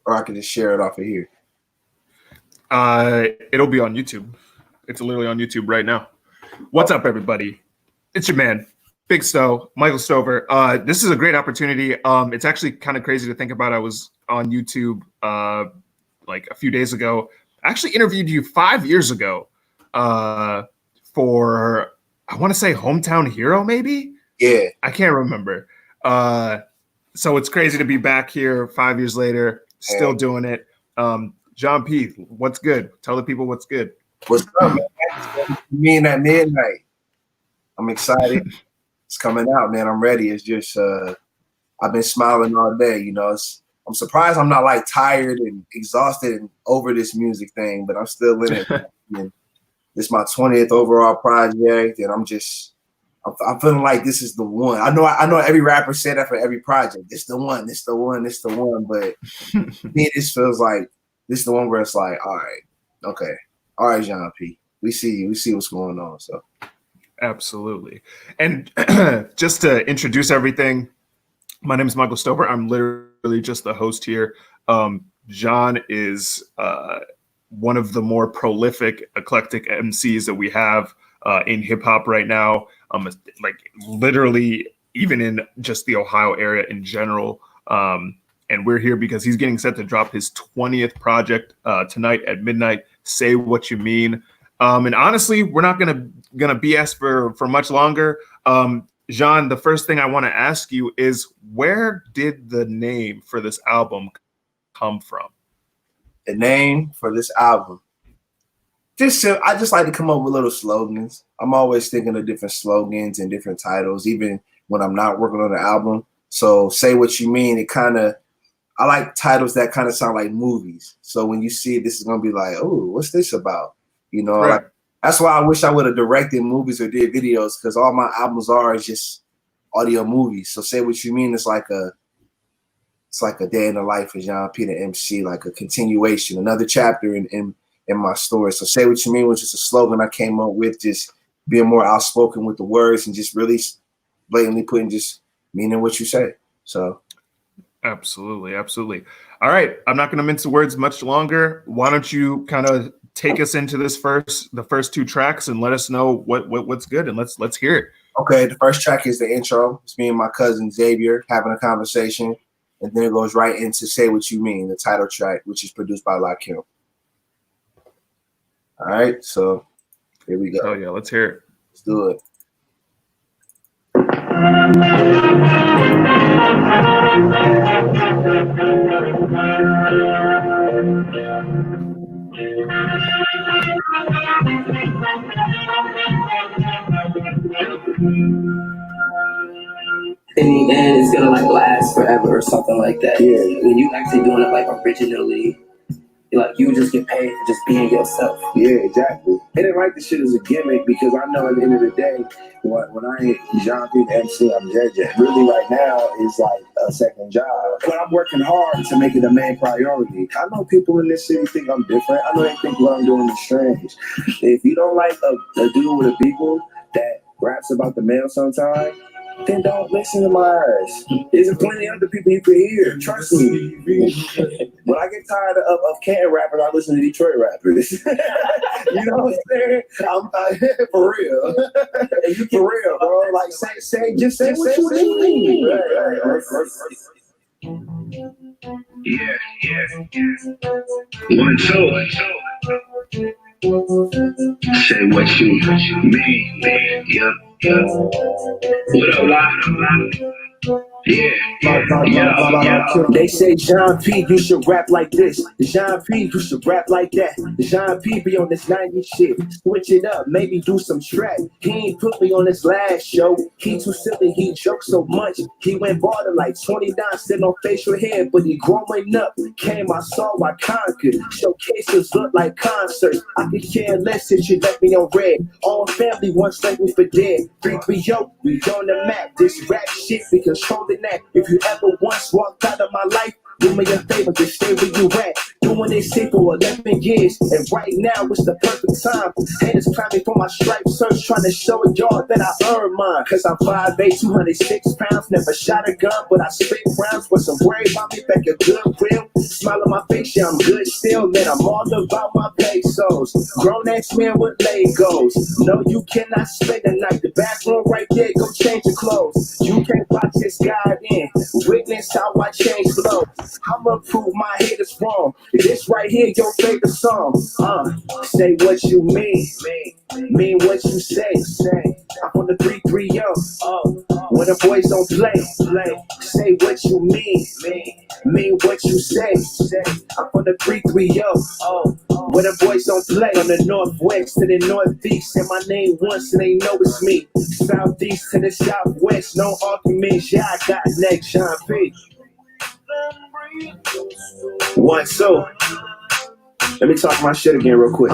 or I can just share it off of here? It'll be on YouTube. It's literally on YouTube right now. What's up, everybody? It's your man, Big Stowe, Michael Stover. This is a great opportunity. It's actually kind of crazy to think about. I was on YouTube like a few days ago. I actually interviewed you 5 years ago for, I want to say Hometown Hero, maybe? Yeah. I can't remember. So it's crazy to be back here 5 years later, still doing it. Jèan P, what's good? Tell the people what's good. What's up, man? Me and at midnight. I'm excited. It's coming out, man. I'm ready. It's just I've been smiling all day. You know, I'm surprised I'm not like tired and exhausted and over this music thing, but I'm still in it. And this is my 20th overall project, and I'm feeling like this is the one. I know every rapper said that for every project. It's the one, it's the one, it's the one. But me, this feels like this is the one where it's like, all right, okay. All right, Jèan P. We see you. We see what's going on. So absolutely. And just to introduce everything, my name is Michael Stover. I'm literally just the host here. Jèan is one of the more prolific, eclectic MCs that we have in hip hop right now. Like literally, even in just the Ohio area in general. And we're here because he's getting set to drop his 20th project tonight at midnight. Say What You Mean. And honestly, we're not gonna BS for much longer. Jèan, the first thing I want to ask you is, where did the name for this album come from? The name for this album, I just like to come up with little slogans. I'm always thinking of different slogans and different titles, even when I'm not working on the album. So Say What You Mean, I like titles that kind of sound like movies. So when you see it, this is gonna be like, oh, what's this about? You know, right. Like, that's why I wish I would have directed movies or did videos, because all my albums is just audio movies. So Say What You Mean is like a day in the life of Jèan P The MC, like a continuation, another chapter in my story. So Say What You Mean was just a slogan I came up with, just being more outspoken with the words and just really blatantly putting just meaning what you say. So absolutely. All right, I'm not going to mince the words much longer. Why don't you kind of take us into the first two tracks and let us know what's good, and let's hear it. Okay, the first track is the intro. It's me and my cousin Xavier having a conversation, and then it goes right into Say What You Mean, the title track, which is produced by Lakim. All right, so here we go. Oh yeah, let's hear it. Let's do it. In the end, it's gonna like last forever or something like that. Yeah. When you actually doing it like originally, you just get paid for just being yourself. Yeah, exactly. I didn't like the shit as a gimmick, because I know at the end of the day, when I ain't Jèan P The MC, I'm JJ. Really, right now is like a second job, but I'm working hard to make it a main priority. I know people in this city think I'm different. I know they think what I'm doing is strange. If you don't like a dude with a beagle that raps about the mail sometime, then don't listen to my ass. There's plenty of other people you can hear. Trust me. When I get tired of Canton rappers, I listen to Detroit rappers. You know what I'm saying? I'm for real. For real, bro. Like just say what you mean. Yeah. 1, 2. Say what you mean, man. Yeah. What up, live? Yeah. They say Jèan P, you should rap like this. Jèan P, you should rap like that. Jèan P be on this 90s shit. Switch it up, maybe do some trap. He ain't put me on his last show. He too silly, he jokes so much. He went border like 29, sitting on facial hair. But he growing up, came, I saw, I conquered. Showcases look like concerts. I could care less if you left me on red. All family once left me for dead. 3-3-0, we on the map. This rap shit be controlling that. If you ever once walked out of my life, do me a favor, just stay where you at. Doing this shit for 11 years, and right now it's the perfect time. Haters climbing for my stripe search, trying to show y'all that I earned mine. Cause I'm 5'8", 206 pounds, never shot a gun, but I spit rounds. Wasn't worried about me, back a good real. Smile on my face, yeah, I'm good still, man. I'm all about my pesos. Grown ass man with Legos. No, you cannot spend the night. The bathroom right there, go change your clothes. You can't watch this guy in. Witness how I change flow. I'ma prove my haters wrong. This right here, your favorite song. Say what you mean what you say. I'm on the 3-3-0. When the boys don't play. Say what you mean what you say. I'm on the 3-3-0. When the boys don't play. On the northwest to the northeast, say my name once and they know it's me. Southeast to the southwest, no arguments. Yeah, I got next, Jèan P. 1, 2. Let me talk my shit again real quick.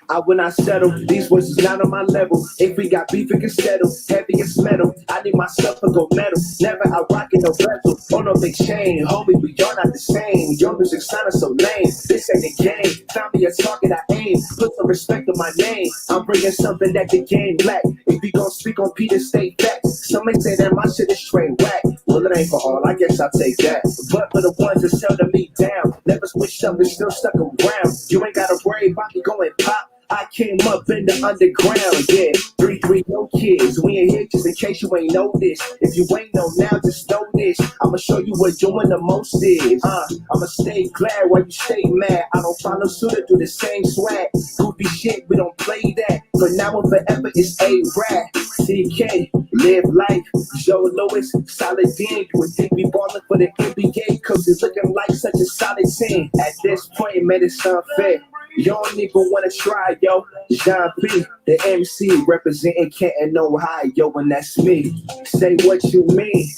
I will not settle. These boys is not on my level. If we got beef, we can settle. Heavy as metal. I need myself a gold medal. Never out rocking no bezel. Oh no big chain. Homie, we are not the same. Your music sounding so lame. This ain't a game. Found me a target I aim. Put some respect on my name. I'm bringing something that the game lack. If we gon' speak on Peter, stay back. Some may say that my shit is straight whack. Well, it ain't for all. I guess I'll take that. But for the ones that seldom me down, never switched up and still stuck around. You ain't gotta worry about me going pop. I came up in the underground, yeah. 3-3-0 kids, we ain't here just in case you ain't know this. If you ain't know now, just know this. I'ma show you what doing the most is. I'ma stay glad while you stay mad. I don't follow suit or do the same swag. Goofy shit, we don't play that. For now and forever, it's A-Rap. CK, live life. Joe Lewis, solid team. You would think we ballin' for the NBA, cause it's looking like such a solid team. At this point, man, it's unfair. You don't even wanna try, yo. Jèan P The MC, representing Canton, Ohio, and that's me. Say what you mean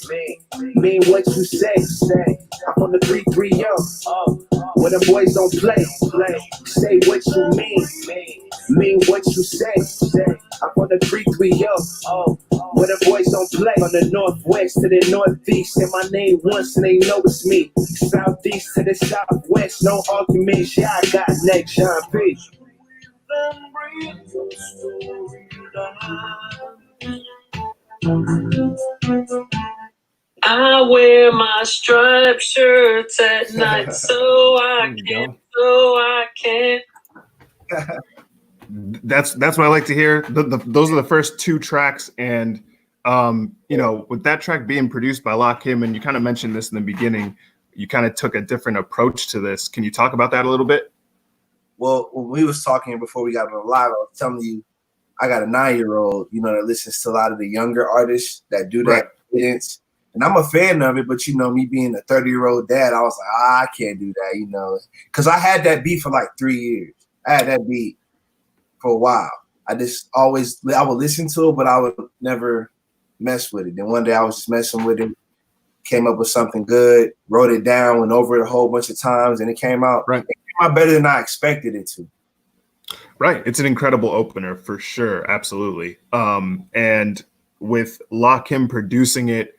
what you say. I'm on the 3-3-0. Where the boys don't play. Say what you mean what you say. I'm on the 3-3-0. Where the boys don't play. On the northwest to the northeast, say my name once and they know it's me. Southeast to the southwest, no arguments. Yeah, I got next, Jèan P. I wear my striped shirts at night so I can't. That's what I like to hear. Those are the first 2 tracks, and you know, with that track being produced by Lakim, and you kind of mentioned this in the beginning, you kind of took a different approach to this. Can you talk about that a little bit? Well, when we was talking before we got on the live, I was telling you, I got a 9-year-old, you know, that listens to a lot of the younger artists that do that cadence. And I'm a fan of it, but, you know, me being a 30-year-old dad, I was like, I can't do that, you know. Because I had that beat for like 3 years. I had that beat for a while. I would listen to it, but I would never mess with it. Then one day I was just messing with it, came up with something good, wrote it down, went over it a whole bunch of times, and it came out. Right. Better than I expected it to. Right. It's an incredible opener for sure. Absolutely. And with Lakim producing it,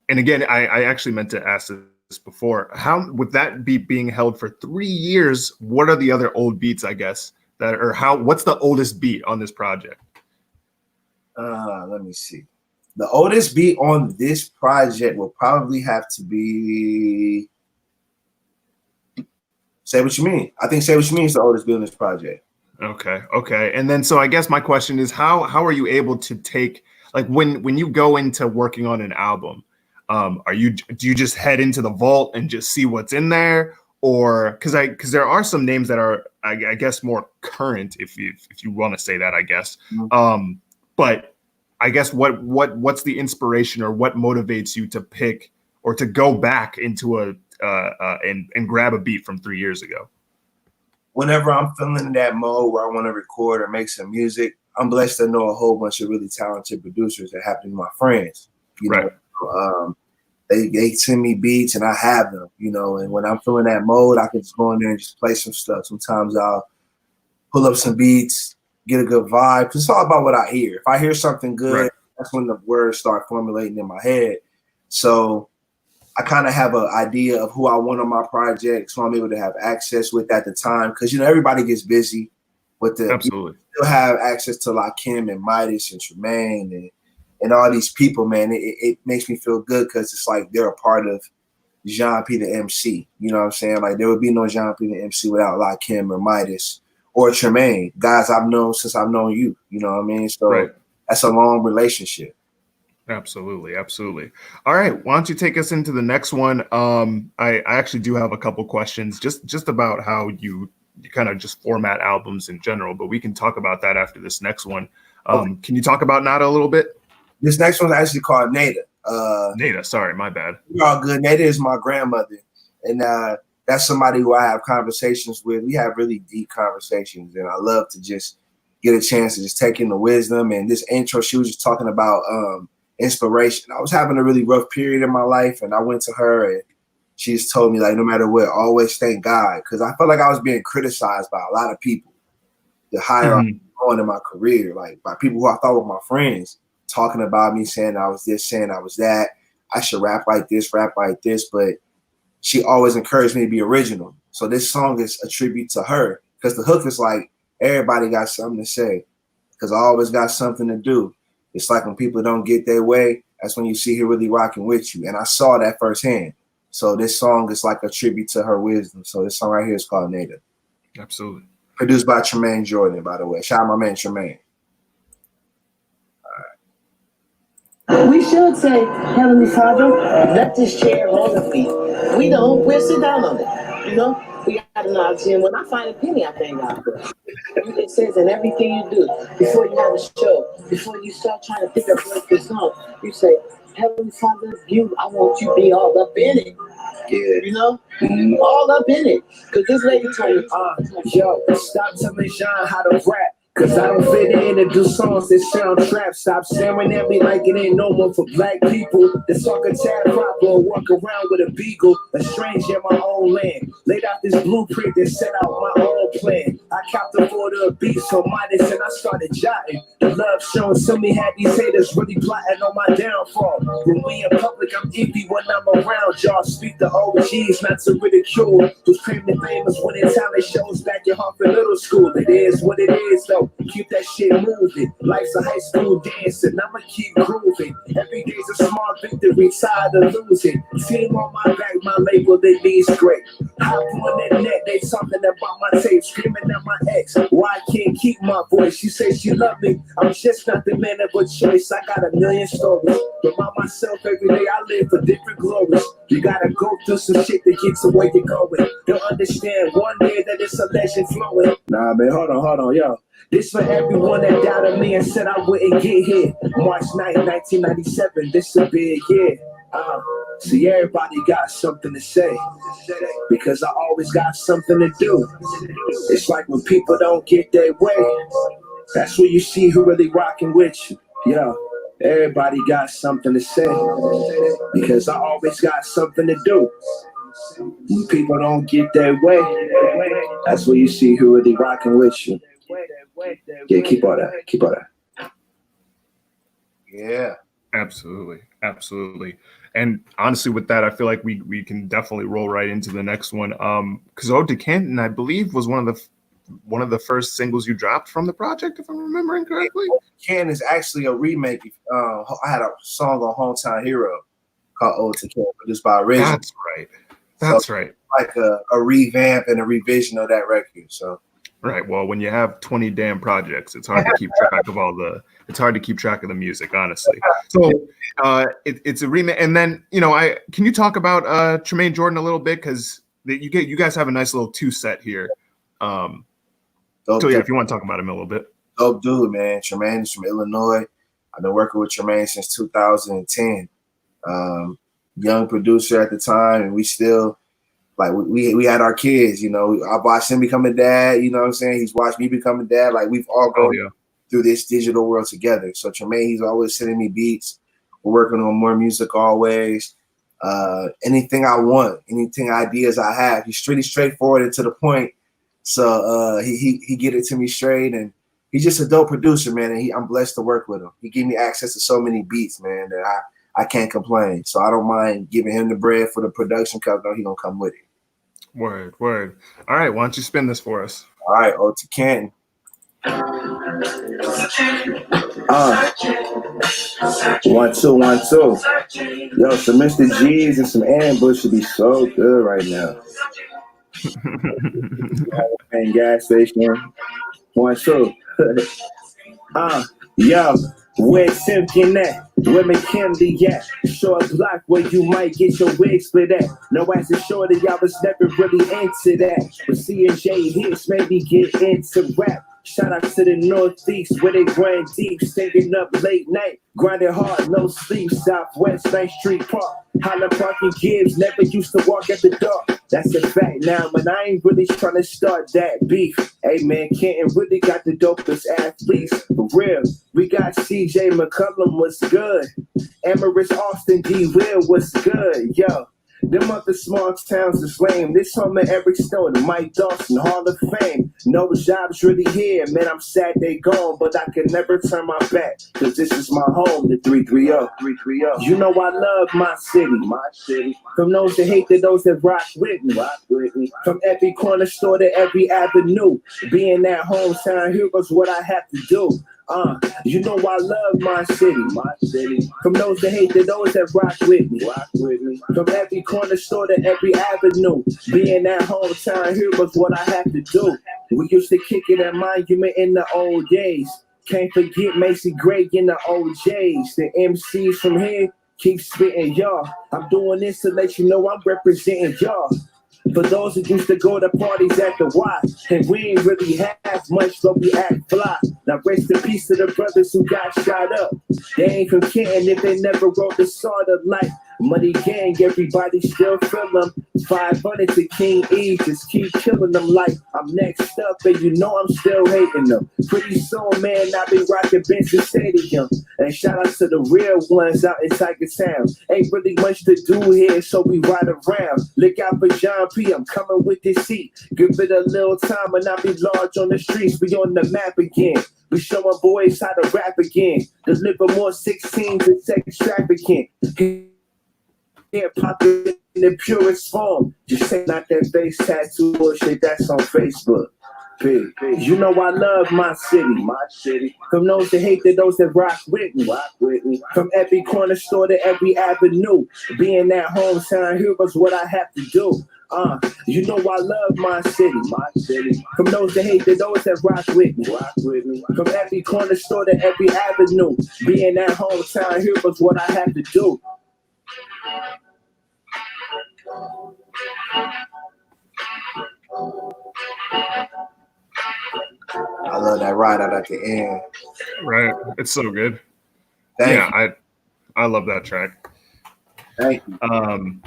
and again, I actually meant to ask this before, how, with that beat being held for 3 years, what are the other old beats, I guess, what's the oldest beat on this project? Let me see. The oldest beat on this project will probably have to be Say What You Mean. I think Say What You Mean is the oldest beat on this project. Okay. And then, so I guess my question is, how are you able to take, like, when you go into working on an album, do you just head into the vault and just see what's in there, or because there are some names that are, I guess, more current, if you want to say that, I guess. But I guess what's the inspiration, or what motivates you to pick or to go back into and grab a beat from 3 years ago? Whenever I'm feeling in that mode where I want to record or make some music, I'm blessed to know a whole bunch of really talented producers that happen to be my friends. You know, they send me beats and I have them, you know, and when I'm feeling that mode, I can just go in there and just play some stuff. Sometimes I'll pull up some beats, get a good vibe. It's all about what I hear. If I hear something good, that's when the words start formulating in my head. So I kind of have an idea of who I want on my project, so I'm able to have access with at the time. Because, you know, everybody gets busy with the absolutely. You still have access to like Kim and Midas and Tremaine and all these people, man. It makes me feel good because it's like they're a part of Jèan P The MC. You know what I'm saying? Like there would be no Jèan P The MC without Lakim or Midas or Tremaine, guys I've known since I've known you. You know what I mean? So that's a long relationship. Absolutely, absolutely. All right, why don't you take us into the next one? I actually do have a couple questions just about how you kind of just format albums in general, but we can talk about that after this next one. Can you talk about Nada a little bit? This next one's actually called Nada. Nada, sorry, my bad. You're all good. Nada is my grandmother, and that's somebody who I have conversations with. We have really deep conversations, and I love to just get a chance to just take in the wisdom. And this intro, she was just talking about inspiration. I was having a really rough period in my life, and I went to her, and she just told me, like, no matter what, always thank God, because I felt like I was being criticized by a lot of people. The higher I'm going in my career, like by people who I thought were my friends, talking about me, saying I was this, saying I was that. I should rap like this, but she always encouraged me to be original. So this song is a tribute to her, because the hook is like, everybody got something to say, because I always got something to do. It's like when people don't get their way, that's when you see her really rocking with you. And I saw that firsthand. So this song is like a tribute to her wisdom. So this song right here is called Nada. Absolutely. Produced by Tremaine Jordan, by the way. Shout out my man Tremaine. We should say, Heavenly Father, let this chair hold the feet. We don't, we'll sit down on it. You know, we got to know, Jim. When I find a penny, I thank God for it. It says in everything you do, before you have a show, before you start trying to pick up the song, you say, Heavenly Father, I want you to be all up in it. Yeah. You know? All up in it. Because this lady told me, Yo, stop telling Jèan how to rap. Cause I don't fit in and do songs that sound trap. Stop staring at me like it ain't no one for black people. That talk a tab proper or walk around with a beagle. A stranger in my own land. Laid out this blueprint that set out my own plan. I copped the order of beats on Midas and I started jotting. The love shown to me had these haters really plotting on my downfall. When we in public, I'm iffy when I'm around y'all. Speak the OGs, not to ridicule. Who's claiming famous when in talent shows back in Harvard Middle School. It is what it is though. Keep that shit moving. Life's a high school dance, and I'ma keep grooving. Every day's a small victory, tired of losing. Team on my back, my label, they be great. Hop on that net, they talking about my tape, screaming at my ex. Why I can't keep my voice? She says she love me. I'm just not the man of a choice. I got a million stories. Remind myself every day I live for different glories. You gotta go through some shit to get to where you're going. They'll understand one day that it's a legend flowing. Nah, man, hold on, yo. This for everyone that doubted me and said I wouldn't get here. March 9th, 1997, this a big year. See, everybody got something to say, because I always got something to do. It's like when people don't get their way, that's when you see who really rocking with you. Yo, everybody got something to say, because I always got something to do. When people don't get their way, that's when you see who really rocking with you. Yeah, keep all that. Yeah. Absolutely. And honestly, with that, I feel like we can definitely roll right into the next one. Because Ode to Canton, I believe, was one of the first singles you dropped from the project, if I'm remembering correctly. Canton is actually a remake. I had a song on Hometown Hero called Ode to Canton, produced by Original. That's right. Like a revamp and a revision of that record. So. Right. Well, when you have 20 damn projects, it's hard to keep track of it's hard to keep track of the music, honestly. So it's a remake. And then, can you talk about Tremaine Jordan a little bit? Because you guys have a nice little 2-set here. If you want to talk about him a little bit. Dope dude, man. Tremaine is from Illinois. I've been working with Tremaine since 2010. Young producer at the time, and we still, like, we had our kids, I watched him become a dad, you know what I'm saying? He's watched me become a dad. Like, we've all gone through this digital world together. So Tremaine, he's always sending me beats. We're working on more music always. Anything I want, ideas I have, he's pretty straightforward and to the point. So he get it to me straight, and he's just a dope producer, man. And I'm blessed to work with him. He gave me access to so many beats, man, that I can't complain. So I don't mind giving him the bread for the production, because I know he's gonna come with it. Word. All right, why don't you spin this for us? All right, Ode to Canton. 1 2 1 2. Yo, some Mr. G's and some ambush should be so good right now. And gas station. 1 2. Yo, where Simpkin at? Where McKinley at? Short block where you might get your wig split at. No as a shorty, I was never really into that. But C&J hits made me get into rap. Shout out to the Northeast where they grind deep, staying up late night, grinding hard, no sleep. Southwest 9th Street Park, Highland Park and Gibbs, never used to walk at the dark. That's a fact now, man. I ain't really trying to start that beef. Hey man, Canton really got the dopest athletes. For real, we got CJ McCullum, what's good? Amaris Austin D. Will, what's good? Yo, them other small towns is lame. This home of Eric Stone, Mike Dawson, Hall of Fame. No jobs really here, man. I'm sad they gone, but I can never turn my back, cause this is my home, the 330. You know I love my city. From those that hate to those that rock with me. From every corner store to every avenue. Being that hometown hero's what I have to do. You know I love my city. From those that hate to those that rock with me. From every corner store to every avenue. Being that hometown hero's what I have to do. We used to kick it at Monument in the old days. Can't forget Macy Gray in the OJs. The MCs from here keep spitting y'all. I'm doing this to let you know I'm representing y'all. For those who used to go to parties at the Y, and we ain't really have much, but we act fly. Now rest in peace to the brothers who got shot up. They ain't from Canton if they never wrote the sort of life. Money gang, everybody still feel them. 500 to King E, just keep killing them like I'm next up, and you know I'm still hating them. Pretty soon, man, I'll be rocking Benson Stadium. And shout out to the real ones out in Tiger Town. Ain't really much to do here, so we ride around. Look out for Jèan P, I'm coming with this heat. Give it a little time and I'll be large on the streets. We on the map again. We showing boys how to rap again. Deliver more 16s and sex trafficking. Hip-hop in the purest form. Just say not that face tattoo bullshit that's on Facebook. Big. You know I love my city. From those that hate to those that rock with me. From every corner store to every avenue. Being that hometown hero's what I have to do. You know I love my city. From those that hate to those that rock with me. From every corner store to every avenue. Being that hometown hero's what I have to do. I love that ride out at the end. Right, it's so good. Thank you. I love that track. Thank you.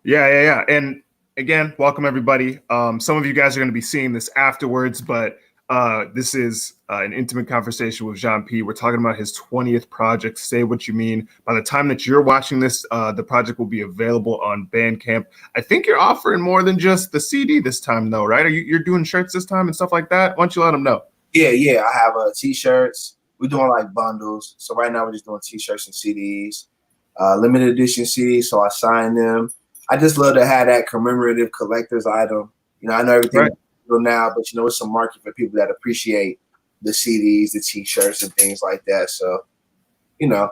Yeah. And again, welcome everybody. Some of you guys are going to be seeing this afterwards, but this is an intimate conversation with Jèan P. We're talking about his 20th project, Say What You Mean. By the time that you're watching this, the project will be available on Bandcamp. I think you're offering more than just the CD this time, though, right? You're doing shirts this time and stuff like that? Why don't you let them know? Yeah. I have T-shirts. We're doing like bundles. So right now we're just doing T-shirts and CDs, limited edition CDs. So I sign them. I just love to have that commemorative collector's item. You know, I know everything. Right. Now, but you know, it's a market for people that appreciate the CDs, the T-shirts, and things like that. So, you know,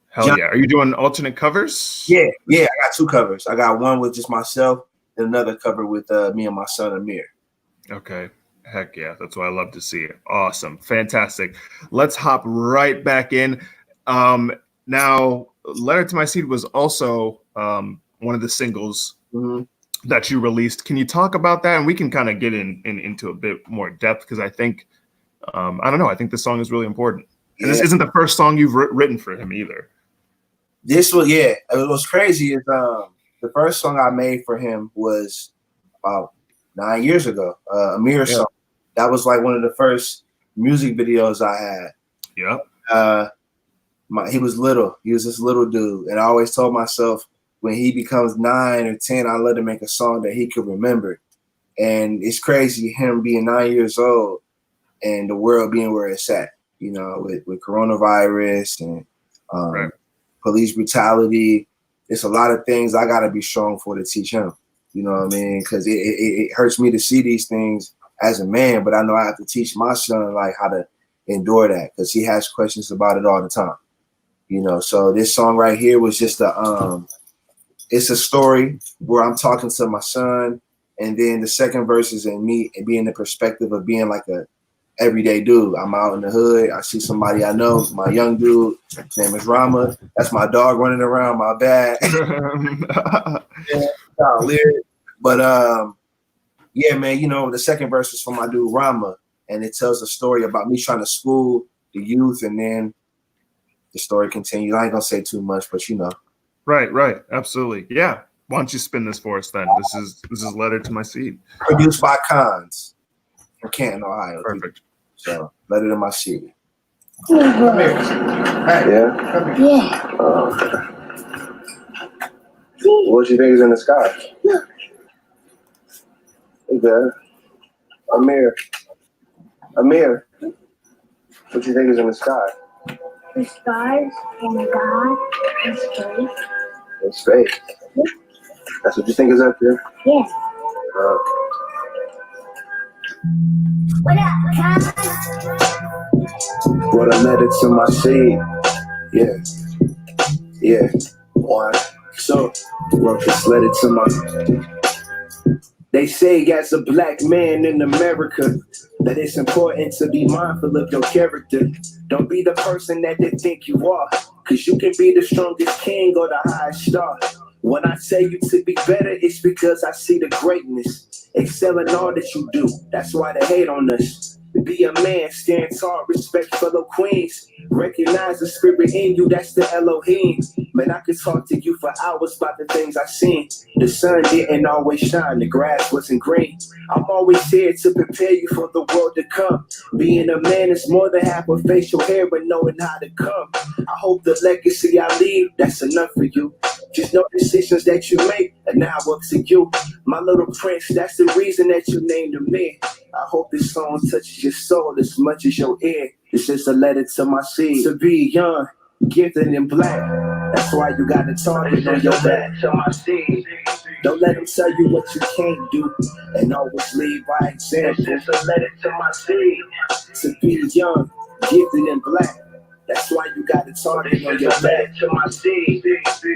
hell yeah! Are you doing alternate covers? Yeah. I got 2 covers. I got one with just myself, and another cover with me and my son Amir. Okay, heck yeah! That's what I love to see. Awesome, fantastic. Let's hop right back in. Now, "Letter to My Seed" was also one of the singles. Mm-hmm. That you released. Can you talk about that? And we can kind of get into a bit more depth because I think, I don't know, I think this song is really important. And this isn't the first song you've written for him either. This was, yeah. What's crazy is the first song I made for him was about 9 years ago. Amir's song. That was like one of the first music videos I had. Yeah. He was little. He was this little dude. And I always told myself, when he becomes 9 or 10, I let him make a song that he could remember. And it's crazy him being 9 years old and the world being where it's at, you know, with coronavirus and police brutality. It's a lot of things I got to be strong for to teach him, you know what I mean? Because it hurts me to see these things as a man, but I know I have to teach my son like how to endure that because he has questions about it all the time. You know, so this song right here was just it's a story where I'm talking to my son, and then the second verse is in me and being the perspective of being like a everyday dude. I'm out in the hood. I see somebody I know, my young dude. His name is Rama. That's my dog running around. My bad. But yeah, man. You know, the second verse is for my dude Rama, and it tells a story about me trying to school the youth, and then the story continues. I ain't gonna say too much, but you know. Right. Absolutely. Yeah. Why don't you spin this for us then? This is Letter to My Seed. Produced by Cons from Canton, Ohio. Perfect. So, Letter to My Seed. Come here. Hey. Yeah. Come here. Yeah. What you think is in the sky? Look. Hey there. Amir. What you think is in the sky? The stars and God and space. In space. Yeah. That's what you think is up there? Yeah. What up, guys? Wrote a letter to my seed. Yeah. One. So, wrote this letter to my. They say as a black man in America that it's important to be mindful of your character. Don't be the person that they think you are, cause you can be the strongest king or the highest star. When I tell you to be better, it's because I see the greatness. Excel in all that you do. That's why they hate on us. Be a man, stand tall, respect fellow queens. Recognize the spirit in you, that's the Elohim. Man, I could talk to you for hours about the things I seen. The sun didn't always shine, the grass wasn't green. I'm always here to prepare you for the world to come. Being a man is more than half of facial hair and knowing how to come. I hope the legacy I leave, that's enough for you. Just know decisions that you make are now up to you. My little prince, that's the reason that you named him me. I hope this song touches your soul as much as your ear. It's just a letter to my seed. To be young, gifted and black. That's why you got a target on your back. To my seed. Don't let them tell you what you can't do, and always lead by example. It's just a letter to my seed. To be young, gifted and black. That's why you got a target on your back. To my seed.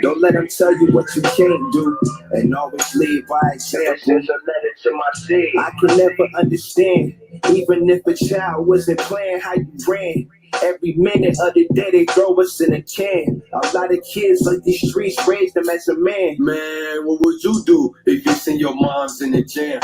Don't let them tell you what you can't do, and always lead by example. It's just a letter to my seed. I can never understand, even if a child wasn't playing how you ran. Every minute of the day they throw us in a can. A lot of kids like these streets raised them as a man. Man, what would you do if you send your moms in the jam?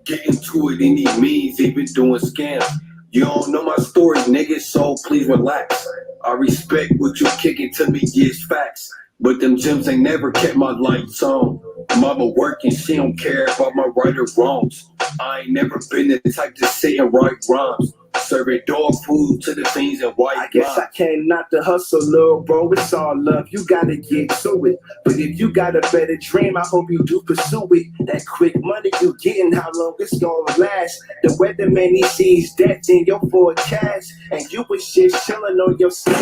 Get into it any means, even doing scams. You don't know my story, nigga, so please relax. I respect what you kicking to me, is facts. But them gyms ain't never kept my lights on. Mama working, she don't care about my right or wrongs. I ain't never been the type to sit and write rhymes. Serving dog food to the fiends and white. I guess I came not to hustle, little bro. It's all love. You gotta get to it. But if you got a better dream, I hope you do pursue it. That quick money you getting, how long it's gonna last? The weatherman he sees death in your forecast, and you was just chilling on your seat.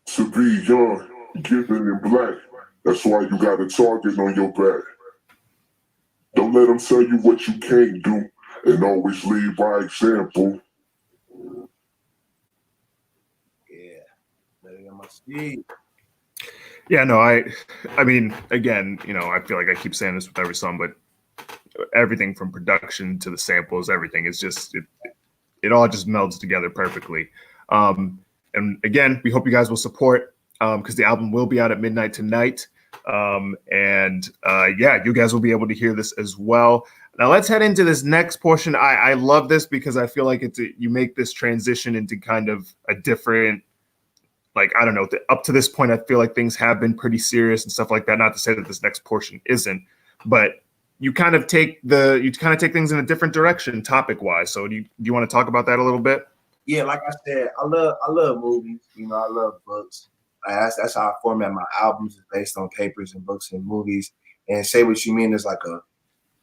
To be young, gifted and black. That's why you got a target on your back. Don't let them tell you what you can't do, and always lead by example. Yeah, no, I mean, again, you know, I feel like I keep saying this with every song, but everything from production to the samples, everything is just, it all just melds together perfectly. And again, we hope you guys will support because the album will be out at midnight tonight. Yeah, you guys will be able to hear this as well. Now let's head into this next portion. I love this because I feel like you make this transition into kind of a different, like, I don't know, up to this point, I feel like things have been pretty serious and stuff like that. Not to say that this next portion isn't, but you kind of take things in a different direction topic wise. So do you want to talk about that a little bit? Yeah, like I said, I love movies. You know, I love books. That's how I format my albums, is based on papers and books and movies. And Say What You Mean is like a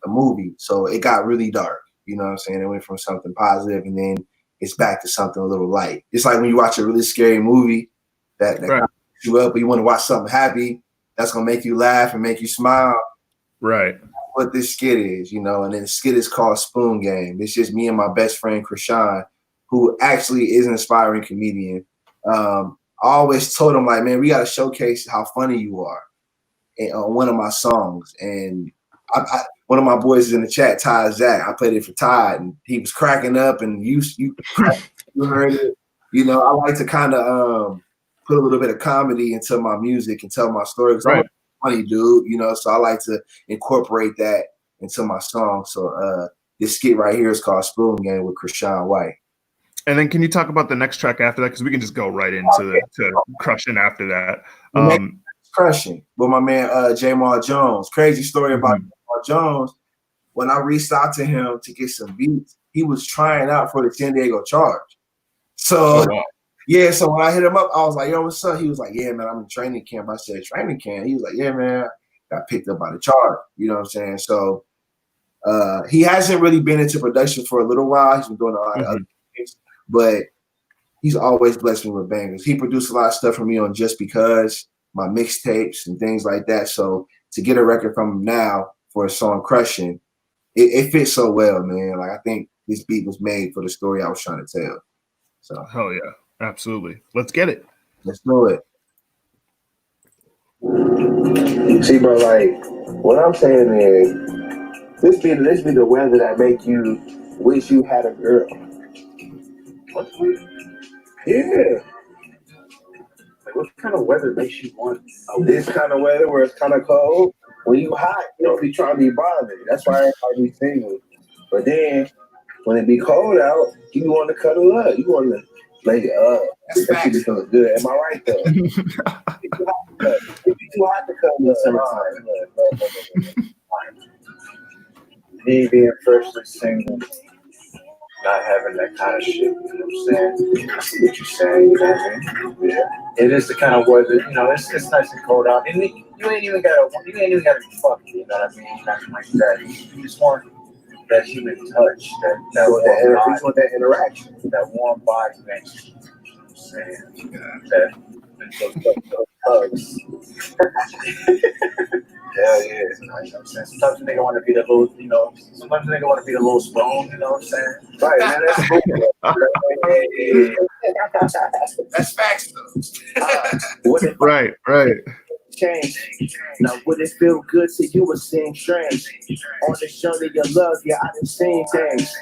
movie. So it got really dark. You know what I'm saying? It went from something positive and then it's back to something a little light. It's like when you watch a really scary movie that right. You up, but you want to watch something happy that's gonna make you laugh and make you smile. Right. What this skit is, you know, and then the skit is called Spoon Game. It's just me and my best friend Krishan, who actually is an aspiring comedian. I always told him, like, man, we got to showcase how funny you are on one of my songs. And one of my boys is in the chat, Ty Zach. I played it for Ty, and he was cracking up, and you heard it. You know, I like to kind of put a little bit of comedy into my music and tell my story. Because I'm a funny dude, you know, so I like to incorporate that into my song. So this skit right here is called Spoon Game with Krishan White. And then can you talk about the next track after that? Because we can just go right into to Crushing after that. Crushing with my man Jèan Jones. Crazy story about Jèan Jones. When I reached out to him to get some beats, he was trying out for the San Diego Charge. So yeah, so when I hit him up, I was like, yo, what's up? He was like, yeah, man, I'm in training camp. I said, training camp? He was like, yeah, man, got picked up by the Charge. You know what I'm saying? So he hasn't really been into production for a little while. He's been doing a lot of other things, but he's always blessed me with bangers. He produced a lot of stuff for me on Just Because, my mixtapes and things like that. So to get a record from him now for a song Crushing, it fits so well, man. Like, I think this beat was made for the story I was trying to tell. So hell yeah, absolutely. Let's get it. Let's do it. See, bro, like, what I'm saying is, this be the weather that make you wish you had a girl. What? Yeah. Like, what kind of weather makes you want this kind of weather where it's kind of cold? When you hot, you don't be trying to be bothered. That's why everybody be single. But then, when it be cold out, you want to cuddle up. You want to lay it up. That shit be feeling good. Am I right, though? It's too hot to cuddle up summertime. Me being freshly single, not having that kind of shit, you know what I'm saying? I see what you're saying, you know what I mean? Yeah. It is the kind of weather, you know, it's nice and cold out. And you ain't even gotta be fucking, you know what I mean? Nothing like that. You just want that human touch, that interaction, that warm body connection. You know what I'm saying? Those hugs. Hell yeah. You know what I'm saying? Sometimes a nigga want to be the little, you know, sometimes a nigga want to be the little spoon, you know what I'm saying? Right, man, that's cool. That's facts, though. Right. Change. Now would it feel good to you or seem strange? On the journey of love, yeah, I done seen things.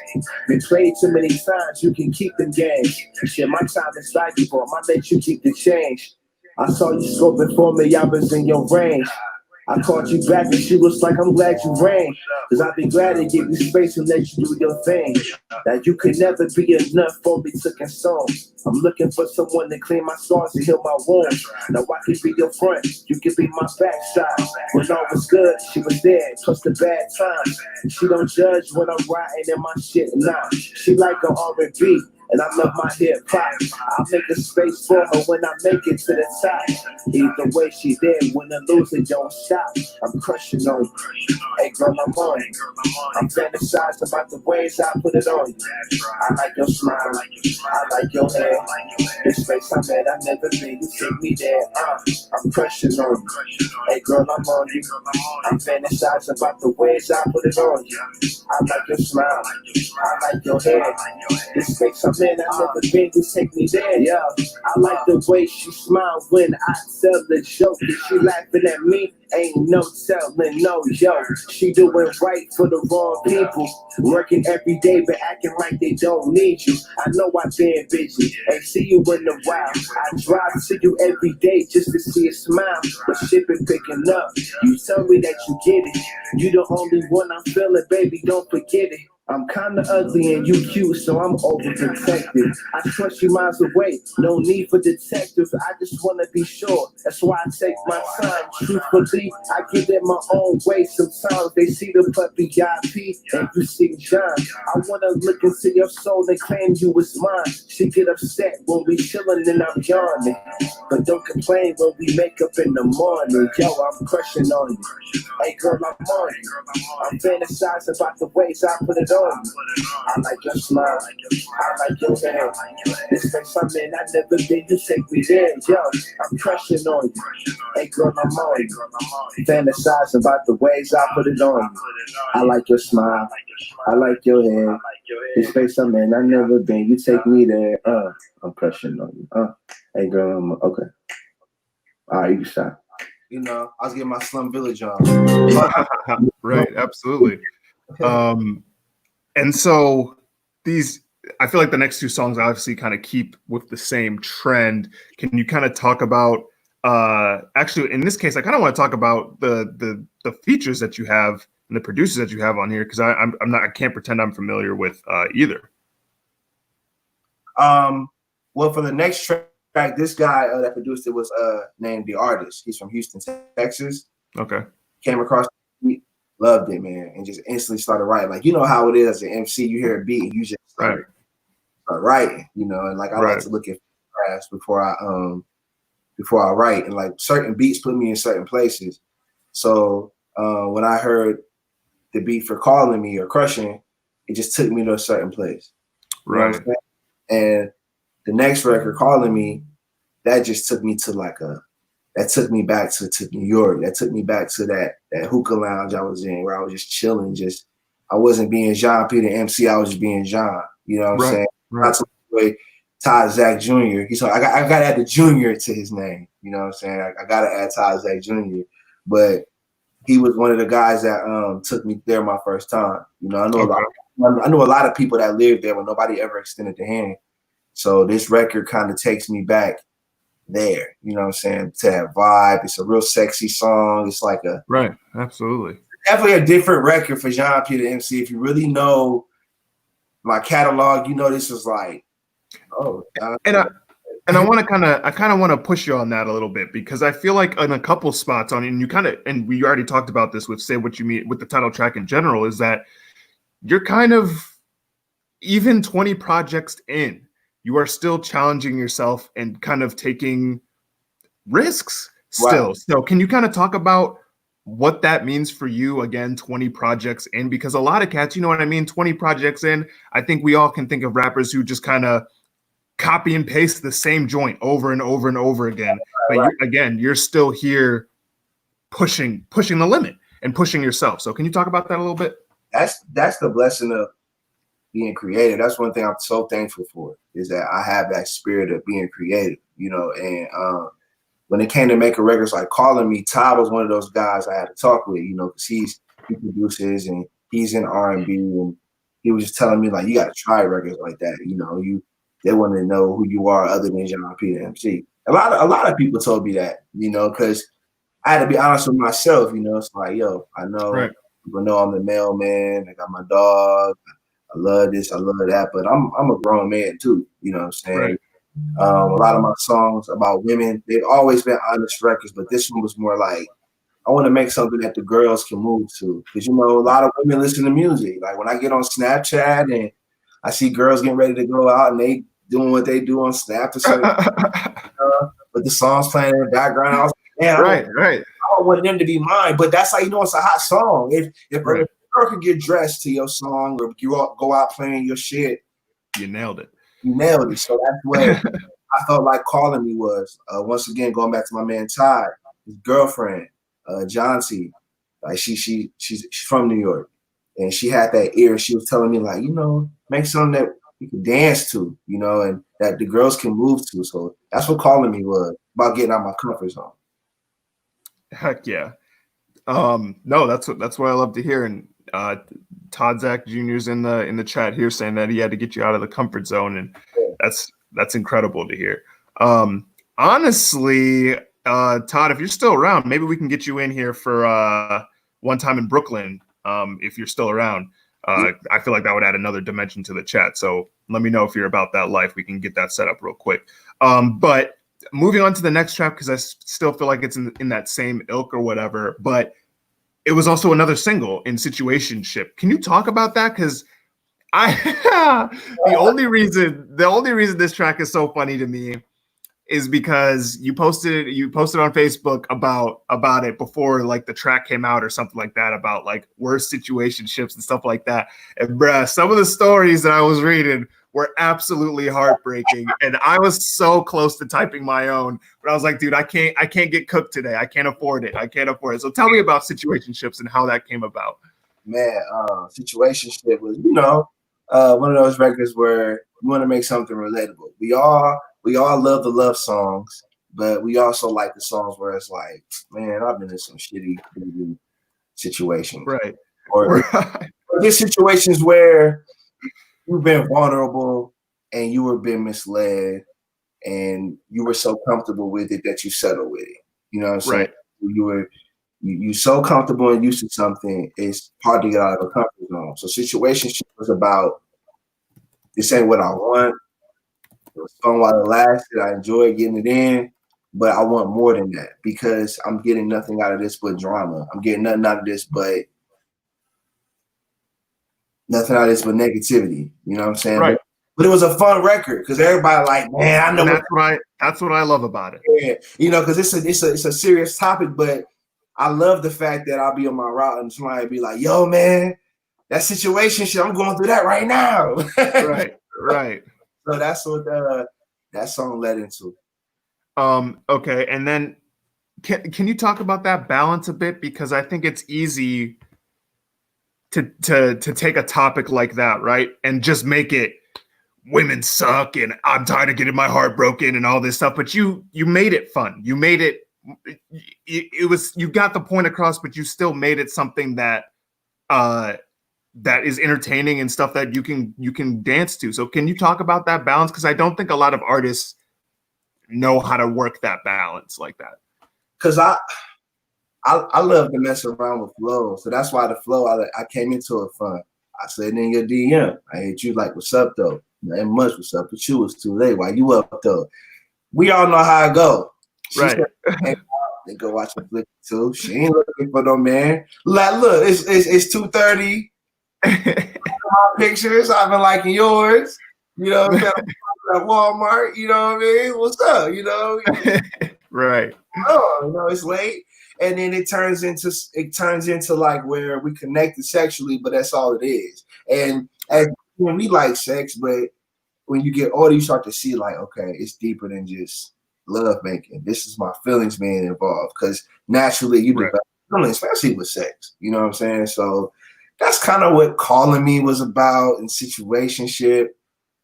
Been played too many times, you can keep them games. Shit, my time is valuable, I let you keep the change. I saw you scoping for me, I was in your range. I called you back and she was like, I'm glad you rang. Cause I'd be glad to give you space and let you do your thing. That you could never be enough for me to console. I'm looking for someone to clean my scars and heal my wounds. Now I could be your front, you could be my backside. When all was good, she was there, plus the bad times. She don't judge when I'm riding in my shit, nah. She like an R&B. And I love my hip hop. I'll make a space for her when I make it to the top. Either way, she there. When I lose it, don't stop. I'm crushing on you. Hey, girl, I'm on you. I'm fantasized about the ways I put it on you. I like your smile. I like your hair. This space I'm in, I never been. You take me there. I'm crushing on you. Hey, girl, I'm on you. I'm fantasized about the ways I put it on you. I like your smile. I like your hair. This space I'm in, I never been, to take me there, yo. I like the way she smiles when I tell the joke. If she laughing at me, ain't no telling, no, yo. She doing right for the wrong people. Working every day, but acting like they don't need you. I know I've been busy, ain't see you in a while. I drive to you every day just to see a smile. But shit been picking up. You tell me that you get it. You the only one I'm feeling, baby, don't forget it. I'm kinda ugly and you cute, so I'm overprotective. I trust you miles away, no need for detectives. I just wanna be sure, that's why I take my time. Truthfully, I get in my own way. Sometimes they see the puppy IP and you see John. I wanna look into your soul and claim you was mine. She get upset when we chillin' and I'm yawning, but don't complain when we make up in the morning. Yo, I'm crushing on you. Hey girl, I'm on you. I'm fantasizing about the ways I put it on. on you. I like your smile. I like your hair. This ain't something I never been. You take me there, yo. I'm crushing on you. Hey girl, I'm on you. Fantasizing about the ways I put it on you. I like your smile. I like your hair. This face something I never been. You take me there. I'm crushing on you. Hey girl, I'm okay. All right, you stop. You know, I was getting my Slum Village on. Right, absolutely. And so these, I feel like the next two songs obviously kind of keep with the same trend. Can you kind of talk about, actually in this case, I kind of want to talk about the features that you have and the producers that you have on here, because I can't pretend I'm familiar with either. Well, for the next track, this guy that produced it was named The Artist. He's from Houston, Texas. Okay. Came across the beat, loved it, man, and just instantly started writing. Like, you know how it is as an MC, you hear a beat and you just start writing, you know, and like I like to look at drafts before I write, and like certain beats put me in certain places. So when I heard the beat for Calling Me or Crushing, it just took me to a certain place. Right. You know, and the next record, Calling Me, that just took me to that took me back to New York. That took me back to that hookah lounge I was in, where I was just chilling. I wasn't being Jèan P The MC. I was just being Jèan. You know what I'm saying? Right. Not way Todd Zach Jr. He's like, I gotta add the Junior to his name. You know what I'm saying? I gotta add Todd Zach Jr. But he was one of the guys that took me there my first time. You know, I know a lot of people that lived there, but nobody ever extended the hand. So this record kind of takes me back there, you know what I'm saying, to that vibe. It's a real sexy song. It's like a absolutely, definitely a different record for Jèan P The MC. If you really know my catalog, you know this is like, and I want to kind of want to push you on that a little bit, because I feel like in a couple spots on, and we already talked about this with Say What You Mean with the title track in general, is that you're kind of even 20 projects in, you are still challenging yourself and kind of taking risks still. Right. So can you kind of talk about what that means for you? Again, 20 projects in, because a lot of cats, you know what I mean? 20 projects in, I think we all can think of rappers who just kind of copy and paste the same joint over and over and over again. But you're still here pushing the limit and pushing yourself. So can you talk about that a little bit? That's the blessing of being creative. That's one thing I'm so thankful for, is that I have that spirit of being creative, you know. And when it came to making records like Calling Me, Todd was one of those guys I had to talk with, you know, because he produces and he's in R&B, and he was just telling me, like, you got to try records like that, you know. They want to know who you are other than Jèan P The MC. A lot of people told me that, you know, because I had to be honest with myself, you know. It's like, yo, I know people know I'm the mailman. I got my dog. I love this, I love that, but I'm a grown man too, you know what I'm saying? Right. A lot of my songs about women, they've always been honest records, but this one was more like, I want to make something that the girls can move to. Because, you know, a lot of women listen to music. Like when I get on Snapchat and I see girls getting ready to go out and they doing what they do on Snap to certain but the song's playing in the background. I was like, man, I don't want them to be mine. But that's how you know it's a hot song. If a girl can get dressed to your song, or you go out playing your shit, you nailed it. You nailed it. So that's what I felt like Calling Me was. Once again, going back to my man Todd, his girlfriend, Jonty, like she's from New York, and she had that ear. She was telling me, like, you know, make something that you can dance to, you know, and that the girls can move to. So that's what Calling Me was about, getting out my comfort zone. Heck yeah. No, that's what I love to hear. And Todd Zach Jr.'s in the chat here saying that he had to get you out of the comfort zone, and that's incredible to hear. Honestly, Todd, if you're still around, maybe we can get you in here for One Time in Brooklyn. If you're still around, I feel like that would add another dimension to the chat. So let me know if you're about that life. We can get that set up real quick. But moving on to the next track, because I still feel like it's in that same ilk or whatever, but it was also another single in Situationship. Can you talk about that? Because the only reason this track is so funny to me is because you posted on Facebook about it before like the track came out or something like that, about like worst situationships and stuff like that. And bruh, some of the stories that I was reading were absolutely heartbreaking. And I was so close to typing my own, but I was like, dude, I can't get cooked today. I can't afford it. So tell me about situationships and how that came about. Man, situationship was, one of those records where you want to make something relatable. We all love the love songs, but we also like the songs where it's like, man, I've been in some shitty situations. Right. Or there's situations where you've been vulnerable and you were being misled and you were so comfortable with it that you settled with it. You know what I'm saying? Right. You're so comfortable and used to something, it's hard to get out of a comfort zone. So situationship was about, this ain't what I want. It was fun while it lasted. I enjoyed getting it in, but I want more than that because I'm getting nothing out of this but drama. I'm getting nothing out of this but negativity. You know what I'm saying? Right. But it was a fun record because everybody like, man, I know. That's what I love about it. Yeah, because it's a serious topic, but I love the fact that I'll be on my route and somebody be like, yo, man, that situation shit, I'm going through that right now. Right. So that's what that song led into. Okay, and then can you talk about that balance a bit? Because I think it's easy to take a topic like that, right, and just make it women suck and I'm tired of getting my heart broken and all this stuff. But you made it fun. You made it. It was, you got the point across, but you still made it something that that is entertaining and stuff that you can dance to. So can you talk about that balance? Because I don't think a lot of artists know how to work that balance like that. Because I love to mess around with flow. So that's why the flow, I came into it fun. I said in your DM, I hit you like, what's up though? Nothing much, what's up with you? It's too late. Why you up though? We all know how it go. Right. They go watch a flick too. She ain't looking for no man. Like, look, it's 2:30. My pictures, I've been liking yours. You know what I'm saying? At Walmart, you know what I mean? What's up? You know? Right. Oh, it's late. And then it turns into like where we connected sexually, but that's all it is. And when we like sex, but when you get older, you start to see like, okay, it's deeper than just love making. This is my feelings being involved because naturally you develop feelings, especially with sex. You know what I'm saying? So that's kind of what Calling Me was about and situationship.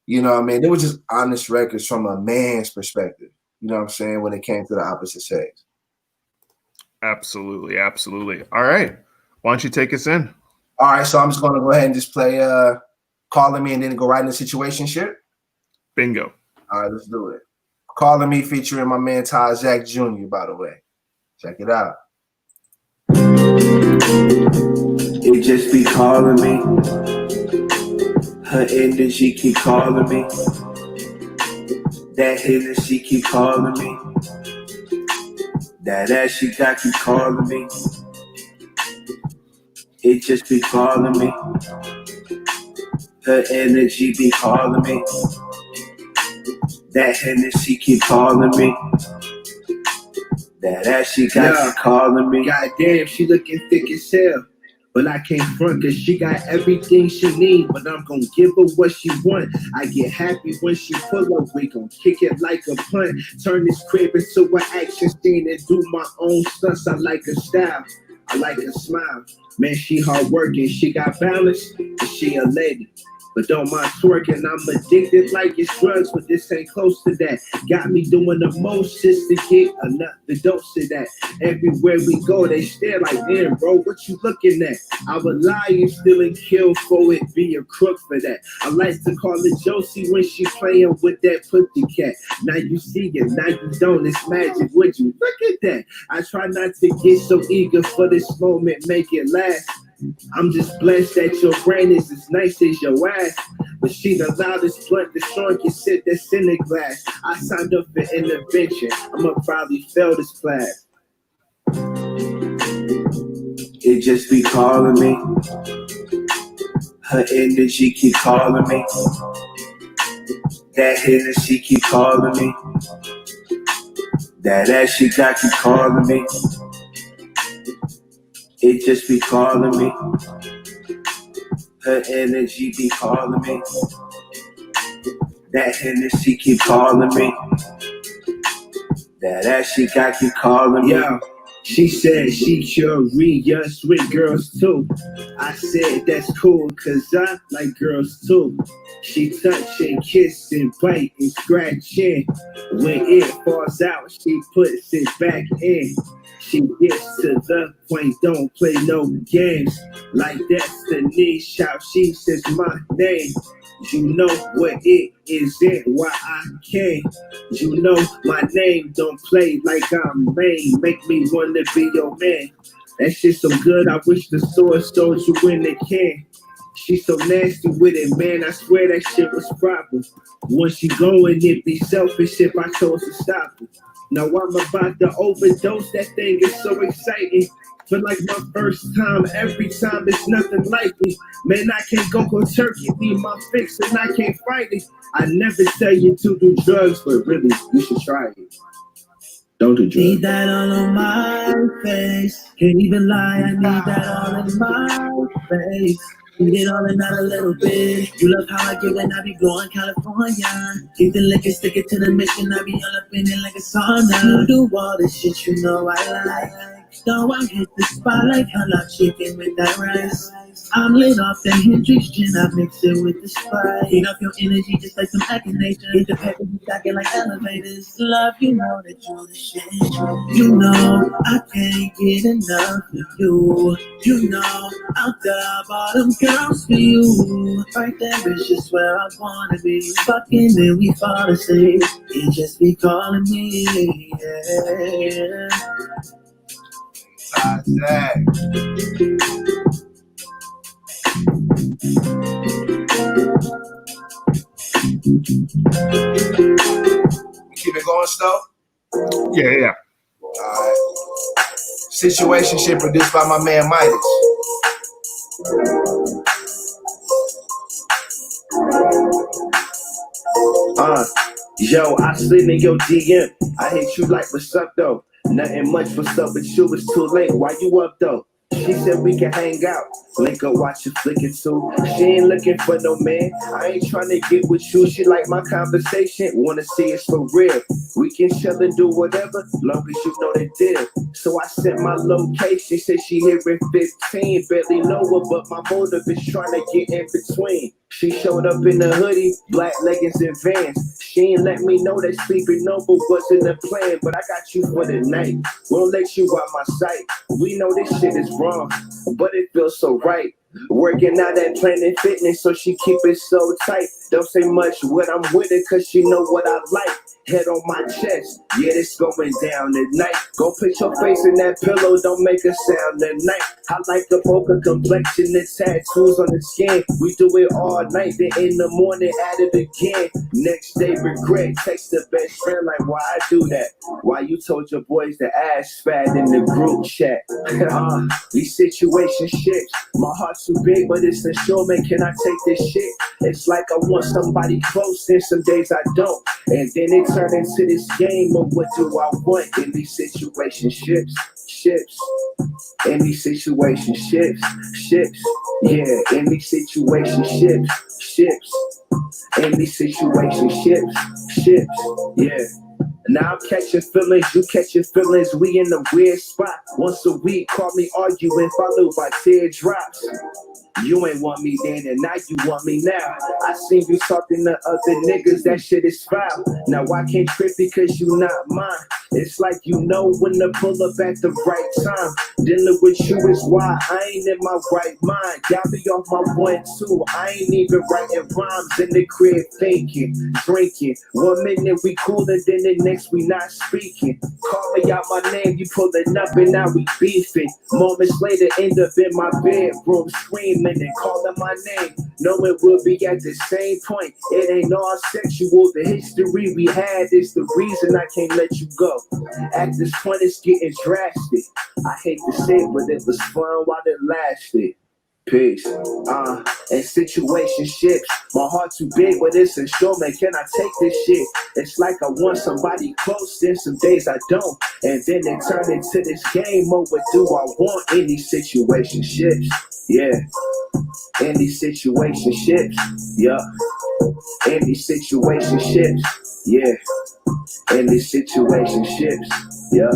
You know what I mean? They were just honest records from a man's perspective. You know what I'm saying? When it came to the opposite sex. Absolutely. All right. Why don't you take us in? All right. So I'm just going to go ahead and just play Calling Me and then go right into situationship. Bingo. All right, let's do it. Calling Me featuring my man Ty Zach Jr., by the way. Check it out. It just be calling me. Her energy keep calling me. That Hennessy keep calling me. That ass she got keep calling me. It just be calling me. Her energy be calling me. That Hennessy keep calling me. That ass she got keep calling me. Goddamn, she looking thick as hell. But I can't front cause she got everything she need. But I'm gonna give her what she want. I get happy when she pull up. We gon' kick it like a punt. Turn this crib into an action scene and do my own stunts. I like her style. I like her smile. Man, she hard working. She got balance and she a lady. But don't mind twerking, I'm addicted like it's drugs, but this ain't close to that. Got me doing the most just to get the dose of that. Everywhere we go, they stare like, damn, bro, what you looking at? I would lie and steal and kill for it, be a crook for that. I like to call it Josie when she playing with that pussy cat. Now you see it, now you don't, it's magic, would you? Look at that. I try not to get so eager for this moment, make it last. I'm just blessed that your brain is as nice as your ass. But she the loudest blunt, the strongest shit that's in the glass. I signed up for intervention. I'ma probably fail this class. It just be calling me. Her energy keep calling me. That Hennessy keep calling me. That ass she got you calling me. It just be calling me. Her energy be calling me. That Hennessy keep calling me. That ass she got you calling me. Yeah. She said she curious with girls too. I said that's cool cause I like girls too. She touch and kiss and bite and scratch in. When it falls out, she puts it back in. She gets to the point, don't play no games. Like that's the niche, how she says my name. You know what it is and why I came. You know my name, don't play like I'm main. Make me wanna be your man. That shit so good, I wish the source told you in the can. She so nasty with it, man, I swear that shit was proper. Once she going, it be selfish if I chose to stop it. Now I'm about to overdose, that thing is so exciting. Feel like my first time, every time it's nothing like it. Man, I can't go cold turkey, be my fix and I can't fight it. I never tell you to do drugs, but really, you should try it. Don't do drugs. Need that all on my face. Can't even lie, I need that all in my face. Need it all and not a little bit. You love how I give when I be blowing California. Keep the liquor, stick it to the mission. I be all up in it like a sauna. You do all the shit you know I like. Now I hit the spot like halal chicken with that rice. I'm lit off that Hendrix gin, I mix it with the Sprite. Feed up your energy just like some echinacea. Hit the pepper, you stack it like elevators. Love, you know that you're the shit. You know I can't get enough of you. You know I'll die bottom girls for you. Right there is just where I wanna be. Fucking then we fall asleep. You just be calling me, yeah. That. Keep it going, Stowe? Yeah. Alright. Situationship produced by my man Midas. Yo, I slid in your DM. I hit you like what's up though. Nothing much for stuff, but you was too late. Why you up though? She said we can hang out. Link up, watch you flick it too. She ain't looking for no man. I ain't trying to get with you. She like my conversation. Wanna see us for real. We can chill and do whatever, long as you know the deal. So I sent my location. Said she here in 15. Barely know her, but my motive is trying to get in between. She showed up in a hoodie, black leggings and Vans. She ain't let me know that sleeping over wasn't the plan, but I got you for the night. Won't let you out my sight. We know this shit is wrong, but it feels so right. Working out at Planet Fitness, so she keep it so tight. Don't say much when I'm with her, cause she know what I like. Head on my chest, yeah, it's going down tonight. Go put your face in that pillow, don't make a sound tonight. I like the poker complexion, the tattoos on the skin. We do it all night, then in the morning at it again. Next day regret, text the best friend like, why I do that? Why you told your boys to ass fat in the group chat? These situationships, my heart's too big, but it's a show, man, can I take this shit? It's like I want somebody close, and some days I don't. And then it turn into this game of what do I want in these situationships, in these situationships, yeah, in these situationships, in these situationships, yeah. Now I'm catching feelings, you catching feelings, we in a weird spot. Once a week, call me arguing, followed by teardrops. You ain't want me then, and now you want me now. I seen you talking to other niggas, that shit is foul. Now I can't trip because you not mine. It's like you know when to pull up at the right time. Dealing with you is why I ain't in my right mind. Got me off my 1-2, I ain't even writing rhymes in the crib thinking, drinking. 1 minute we cool and then the next we not speaking. Call me out my name, you pulling up and now we beefing. Moments later end up in my bedroom screaming and calling my name, knowing we'll be at the same point. It ain't all sexual, the history we had is the reason I can't let you go. At this point it's getting drastic. I hate to say it, but it was fun while it lasted. Peace. And situationships. My heart too big, but it's a show, man. Can I take this shit? It's like I want somebody close, then some days I don't. And then it turned into this game mode. What do I want in these situationships? Yeah. In these situationships. Yeah. In these situationships. Yeah. In these situationships. Yeah.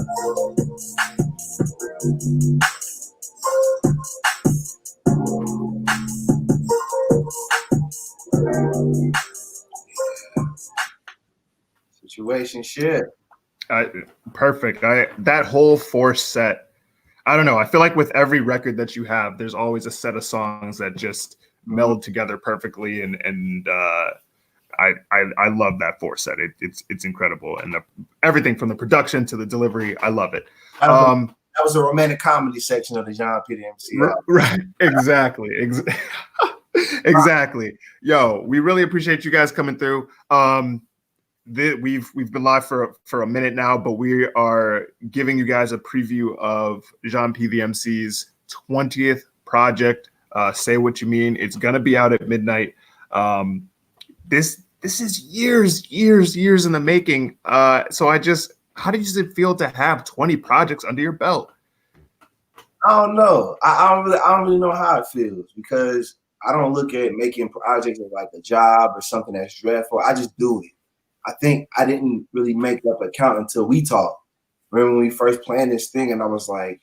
Situationship. Perfect. That whole 4 set. I don't know. I feel like with every record that you have, there's always a set of songs that just meld together perfectly, and I love that 4 set. It's incredible, and everything from the production to the delivery, I love it. That was a romantic comedy section of the Jèan P The MC. Right. Exactly. Exactly. Yo, we really appreciate you guys coming through. We've been live for a minute now, but we are giving you guys a preview of Jèan P The MC's 20th project. Say What You Mean. It's gonna be out at midnight. This is years in the making. So how does it feel to have 20 projects under your belt? I don't know. I don't really know how it feels, because I don't look at making projects as like a job or something that's dreadful. I just do it. I think I didn't really make up a count until we talked. Remember when we first planned this thing, and I was like,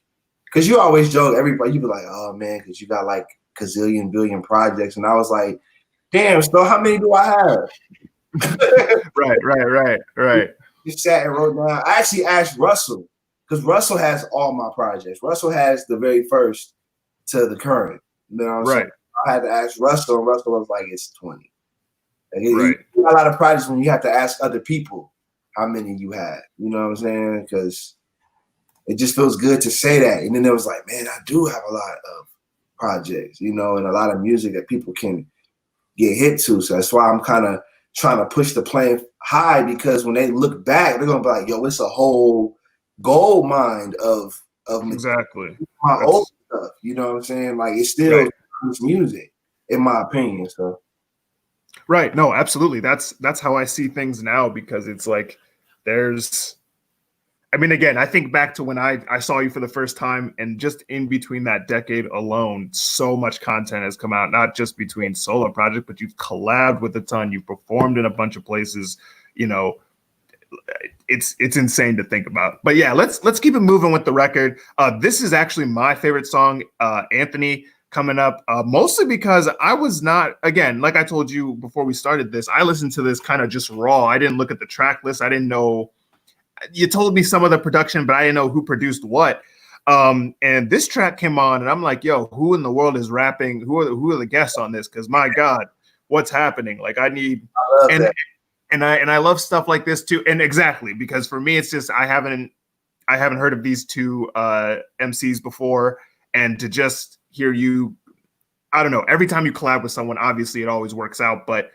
because you always joke, everybody, you be like, oh man, because you got like gazillion, billion projects. And I was like, damn, so how many do I have? Right. Just sat and wrote down. I actually asked Russell, because Russell has all my projects. Russell has the very first to the current. You know what I'm saying? I had to ask Russell, and Russell was like, it's 20. You got a lot of projects when you have to ask other people how many you had. You know what I'm saying? Because it just feels good to say that. And then it was like, man, I do have a lot of projects, and a lot of music that people can get hit to. So that's why I'm kind of trying to push the plane high, because when they look back, they're gonna be like, yo, it's a whole gold mine of exactly my old stuff. You know what I'm saying? Like, it's still music, in my opinion. So right. No, absolutely. That's how I see things now, because it's like again, I think back to when I saw you for the first time, and just in between that decade alone, so much content has come out, not just between solo projects, but you've collabed with a ton, you've performed in a bunch of places, it's insane to think about. But yeah, let's keep it moving with the record. This is actually my favorite song, Anthony, coming up, mostly because I was not, again, like I told you before we started this, I listened to this kind of just raw. I didn't look at the track list. I didn't know, you told me some of the production, but I didn't know who produced what. And this track came on, and I'm like, yo, who in the world is rapping? Who are the guests on this? Because my God, what's happening? Like, I love stuff like this too. And exactly, because for me, it's just I haven't heard of these two MCs before, and to just hear you, I don't know, every time you collab with someone, obviously it always works out, but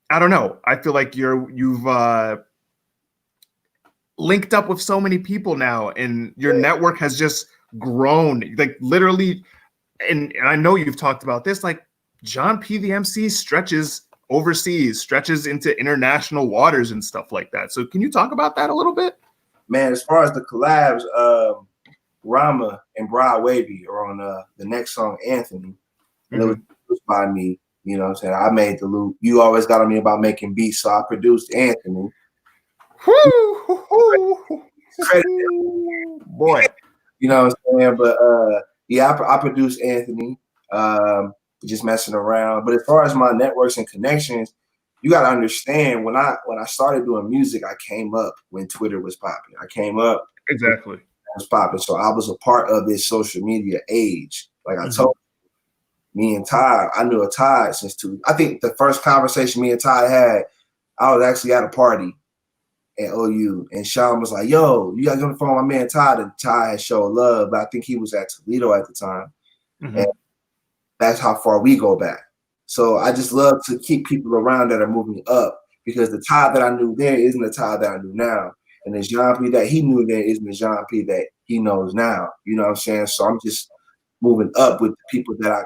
I don't know, I feel like you've linked up with so many people now, and your network has just grown, like literally. And I know you've talked about this, like Jèan P The MC stretches overseas, stretches into international waters and stuff like that. So can you talk about that a little bit? Man, as far as the collabs, Rama and Brad Wavy are on the next song, Anthony. And it was produced by me. You know what I'm saying? I made the loop. You always got on me about making beats, so I produced Anthony. Boy. You know what I'm saying? But yeah, I produced Anthony, just messing around. But as far as my networks and connections, you got to understand, when I started doing music, I came up when Twitter was popping. I came up. Exactly. Was popping. So I was a part of this social media age. Like I told you, me and Ty, I knew a Ty since I think the first conversation me and Ty had, I was actually at a party at OU, and Sean was like, yo, you gotta get on the phone with my man Ty. And Ty had showed love, but I think he was at Toledo at the time. And that's how far we go back. So I just love to keep people around that are moving up, because the Ty that I knew then isn't the Ty that I knew now. And the Jèan P that he knew then isn't the Jèan P that he knows now. You know what I'm saying? So I'm just moving up with the people that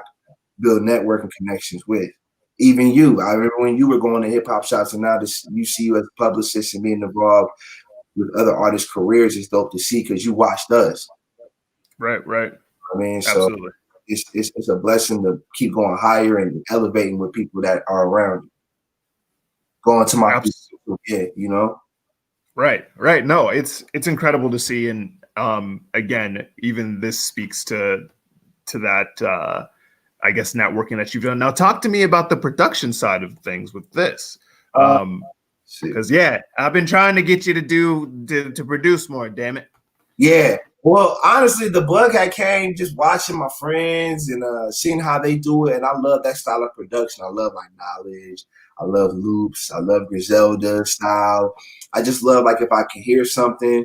build networking connections with. Even you, I remember when you were going to hip hop shops, and now you see you as a publicist and being involved with other artists' careers is dope to see because you watched us. Right. I mean, absolutely. So it's a blessing to keep going higher and elevating with people that are around you. Going to my people, yeah, you know. Right. No, it's incredible to see, and again, even this speaks to that I guess networking that you've done. Now, talk to me about the production side of things with this, because I've been trying to get you to produce more. Damn it. Yeah. Well, honestly, the bug had came just watching my friends and seeing how they do it, and I love that style of production. I love like Knowledge. I love loops. I love Griselda style. I just love like if I can hear something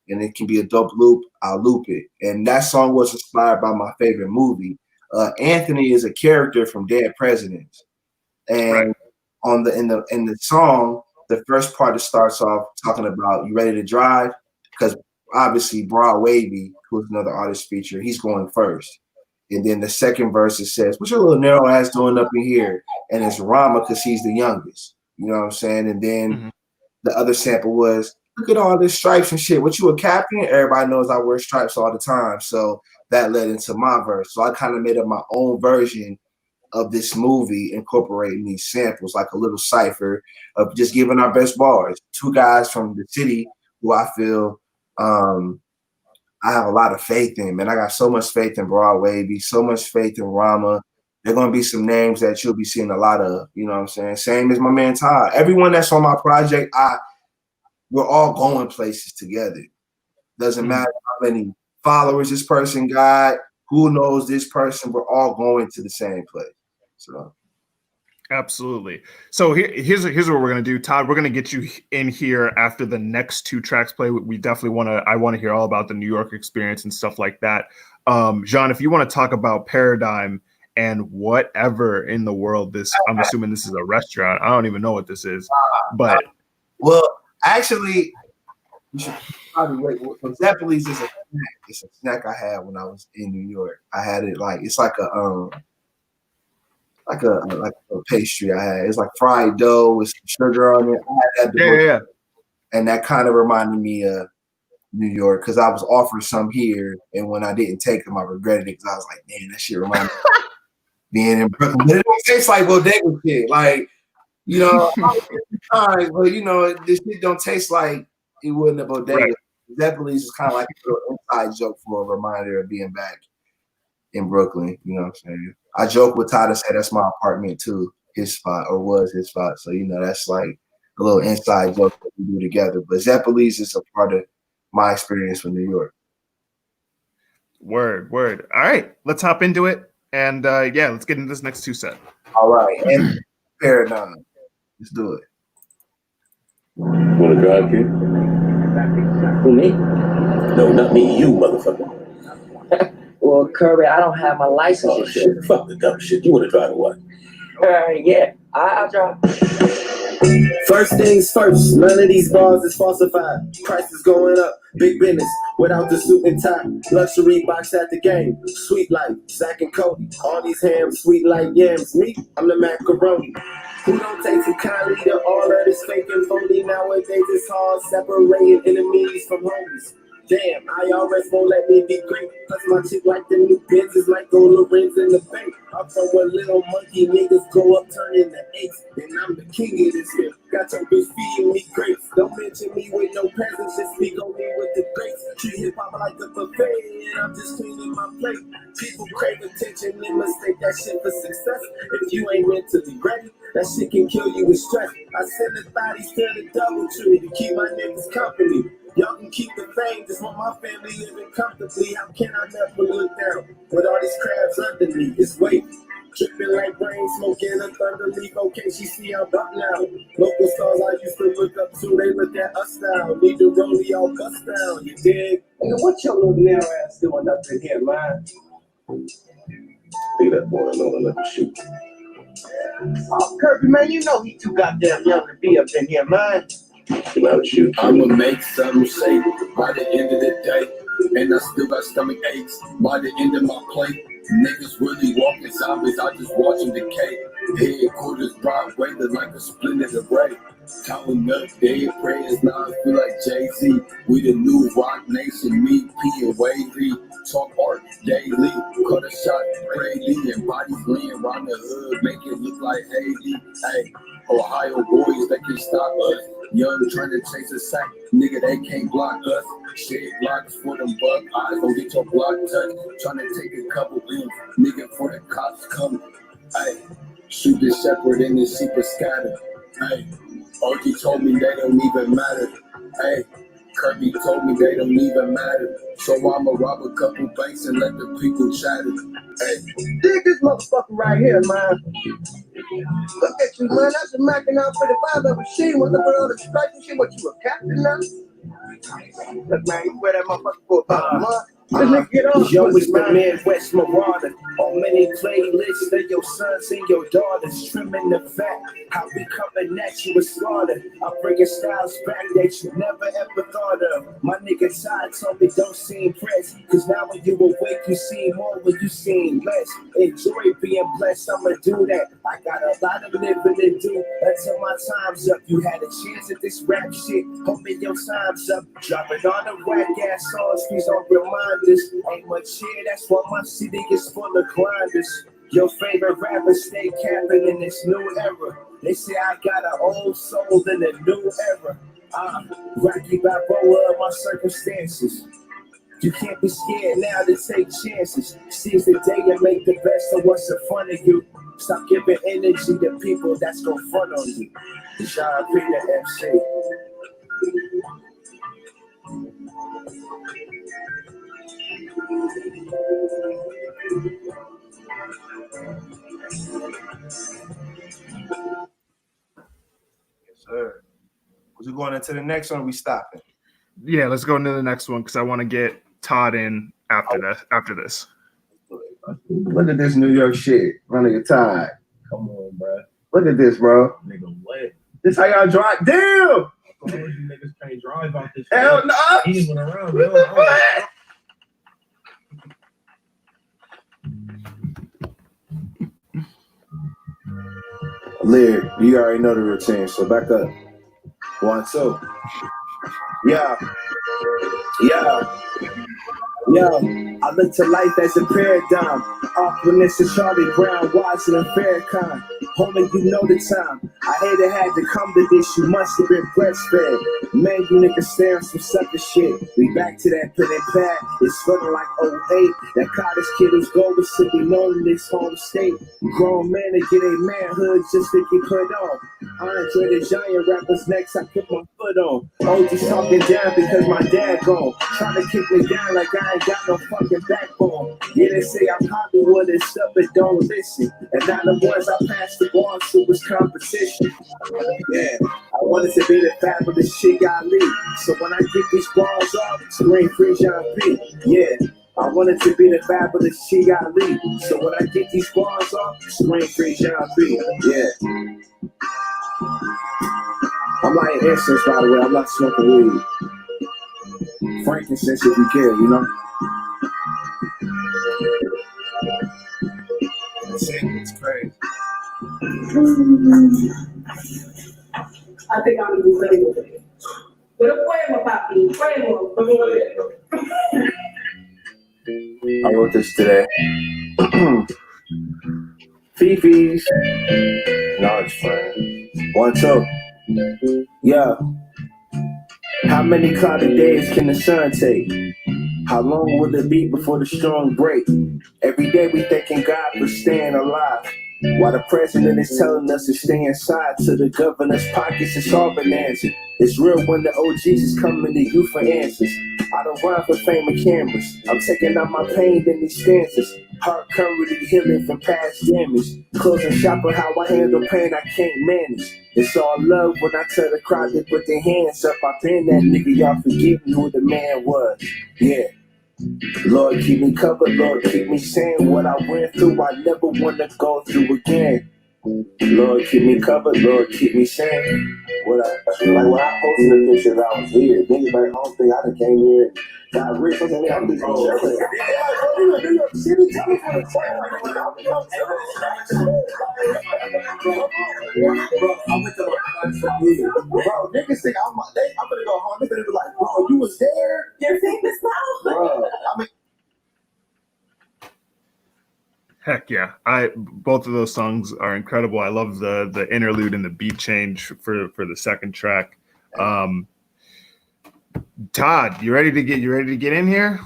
and it can be a dope loop, I'll loop it. And that song was inspired by my favorite movie. Anthony is a character from Dead Presidents, and in the song, the first part starts off talking about you ready to drive, because obviously Broad Wavy, who's another artist feature, he's going first. And then the second verse it says, "What's your little narrow ass doing up in here?" And it's Rama because he's the youngest. You know what I'm saying? And then the other sample was, "Look at all this stripes and shit. What, you a captain?" Everybody knows I wear stripes all the time. So that led into my verse. So I kind of made up my own version of this movie, incorporating these samples, like a little cipher of just giving our best bars. Two guys from the city who I feel I have a lot of faith in, man. I got so much faith in Broad Wavy, so much faith in Rama. There are going to be some names that you'll be seeing a lot of, you know what I'm saying? Same as my man Todd. Everyone that's on my project, we're all going places together. Doesn't matter how many followers this person got, who knows this person, we're all going to the same place. So absolutely. So here's what we're gonna do, Todd. We're gonna get you in here after the next two tracks play. We definitely I want to hear all about the New York experience and stuff like that. Jèan, if you want to talk about Paradigm and whatever in the world this, I'm assuming this is a restaurant. I don't even know what this is, but well, actually, you should probably wait. Zeppeli's is a snack. It's a snack I had when I was in New York. I had it it's like a pastry I had. It's like fried dough with some sugar on it. I had that and that kind of reminded me of New York because I was offered some here, and when I didn't take them, I regretted it because I was like, "Man, that shit reminded me of being in Brooklyn." But it don't taste like bodega shit. Like, you know, times, but you know, this shit don't taste like it would in a bodega. Right. Zeppeli's is kind of like a little inside joke for a reminder of being back in Brooklyn. You know what I'm saying? I joke with Todd and say that's my apartment too, his spot, or was his spot. So, you know, that's like a little inside joke that we do together. But Zeppeli's is a part of my experience with New York. Word. All right, let's hop into it. And let's get into this next two set. All right. And Paradigm. Let's do it. Want to drive, kid? Who, me? No, not me. You, motherfucker. Well, Kirby, I don't have my license. Oh, shit. Fuck the dumb shit. You want to drive or what? Yeah, I'll drive. First things first, none of these bars is falsified. Price is going up, big business, without the suit and tie. Luxury box at the game, sweet like Zach and Cody. All these hams, sweet like yams. Me, I'm the macaroni. Who don't take too kindly to all of this fake and phony? Nowadays it's hard separating enemies from homies. Damn, IRS won't let me be great. Plus my chick like the new Benzes, like gold rings in the bank. I'm from where little monkey niggas grow up turning to apes. And I'm the king of this here. Got your bitch feeding me grapes. Don't mention me with no presents, just speak on me with the grapes. Treat hip hop like a buffet, and I'm just cleaning my plate. People crave attention and mistake that shit for success. If you ain't mentally ready, that shit can kill you with stress. I send the bodies to the double tree to keep my niggas company. Y'all can keep the fame, just want my family living comfortably. How can I never look down with all these crabs under me? It's weight, tripping like rain, smoking a thunder leaf. Okay, she see I'm up now. Local stars I used to look up to, they look at us now. Need to roll y'all bust down, you dig? Nigga, what your little narrow ass doing up in here, man? Leave that boy alone and let me shoot. Oh, Kirby, man, you know he too goddamn young to be up in here, man. I'ma make something shake by the end of the day, and I still got stomach aches by the end of my plate. Niggas really walking zombies, I just watch them decay. Headquarters Broadway, look like a splendid array. Counting up dead prayers, now I feel like Jay-Z. We the new rock nation, me, P, and Wavy. Talk art daily, cut a shot crazy, and bodies laying around the hood, make it look like Haiti. Hey, Ohio boys, they can stop us. Young trying to chase a sack, nigga, they can't block us. Shit blocks for them bug eyes, don't get your block touched. Trying to take a couple M's, nigga, for the cops come. Hey, shoot the shepherd and the sheep are scattered. Hey, OG told me they don't even matter. Hey, Kirby told me they don't even matter. So I'ma rob a couple banks and let the people chatter. Hey, Dig this motherfucker right here, man. Look at you, man. That's a Mackin out for the 5 machine. What the all the stripes and shit? What, you a captain now? Look, man, you wear that motherfucker for about a month. Yo, it's the Midwest Marauder. On many playlists of your sons and your daughters, trimming the fat. How we coming at you with slaughter. I'm bringing styles back that you never ever thought of. My nigga Ty told me don't seem pressed, cause now when you awake you see more when you seem less. Enjoy being blessed, I'ma do that. I got a lot of living to do until my time's up. You had a chance at this rap shit, hoping your time's up. Dropping on the whack ass songs, these don't remind us. Ain't much here, that's why my city is full of grinders. Your favorite rapper stay capping in this new era. They say I got an old soul in a new era. Rocky Balboa of my circumstances. You can't be scared now to take chances. Seize the day and make the best of what's in front of you. Stop giving energy to people that's gonna front on you. Jèan P The MC. Yes, sir. Was we going into the next one? Or we stopping? Yeah, let's go into the next one because I want to get Todd in after this. Look at this New York shit. My nigga Todd. Come on, bro. Look at this, bro. Nigga, what? This how y'all drive. Damn! All you niggas can't drive out this. Hell no! He ain't went around, yo. Lyric, you already know the routine, so back up. 1, 2. Yeah. I look to life as a paradigm. Awkwardness is Charlie Brown, Watson, and Farrakhan. Homie, you know the time. I hate it had to come to this. You must have been breastfed. Man, you niggas staring some sucker shit. We back to that pen and pad. It's feeling like 08. That college kid who's going to be known in this home state. Grown man to get a manhood just to get put on. Andre the Giant rappers next, I put my foot on. OG's talking down because my dad gone. Trying to kick me down like I ain't got no fucking backbone. Yeah, they say I'm Hollywood and stuff, but don't listen. And now the ones I passed the ball to was competition. Yeah, I wanted to be the fabulous shit I lead. So when I get these balls off, scream free Jèan P. Yeah. I wanted to be the fabulous shit I lead. So when I get these bars off, scream free Jèan P. Yeah. I'm lighting incense, by the way. I'm not smoking weed. Frankincense if you care, you know? It's crazy. I think I'm gonna play with it. With a poema, papi. Poema. I wrote this today. Fifi's. No, it's fine. 1, 2. Yeah. How many cloudy days can the sun take? How long will it be before the storm break? Every day we thanking God for staying alive. While the president is telling us to stay inside, to the governor's pockets it's all been answered. It's real when the OGs is coming to you for answers. I don't run for fame or cameras. I'm taking out my pain in these stanzas. Heart currently healing from past damage. Closing shop on how I handle pain I can't manage. It's all love when I tell the crowd to put their hands up. I been that nigga, y'all forget me who the man was. Yeah. Lord, keep me covered, Lord, keep me sane. What I went through, I never want to go through again. Lord, keep me covered, Lord, keep me sane. when I posted the pictures, I was here. Niggas like, I don't think I done came here and got rich. I said, I'm just chilling. You in New York City, tell me for the I went to my concert. Bro, niggas think I'm gonna go home. They're gonna be like, bro, you was there? You're famous now? Bro, I mean, Heck yeah. Both of those songs are incredible. I love the interlude and the beat change for the second track. Todd, you ready to get in here?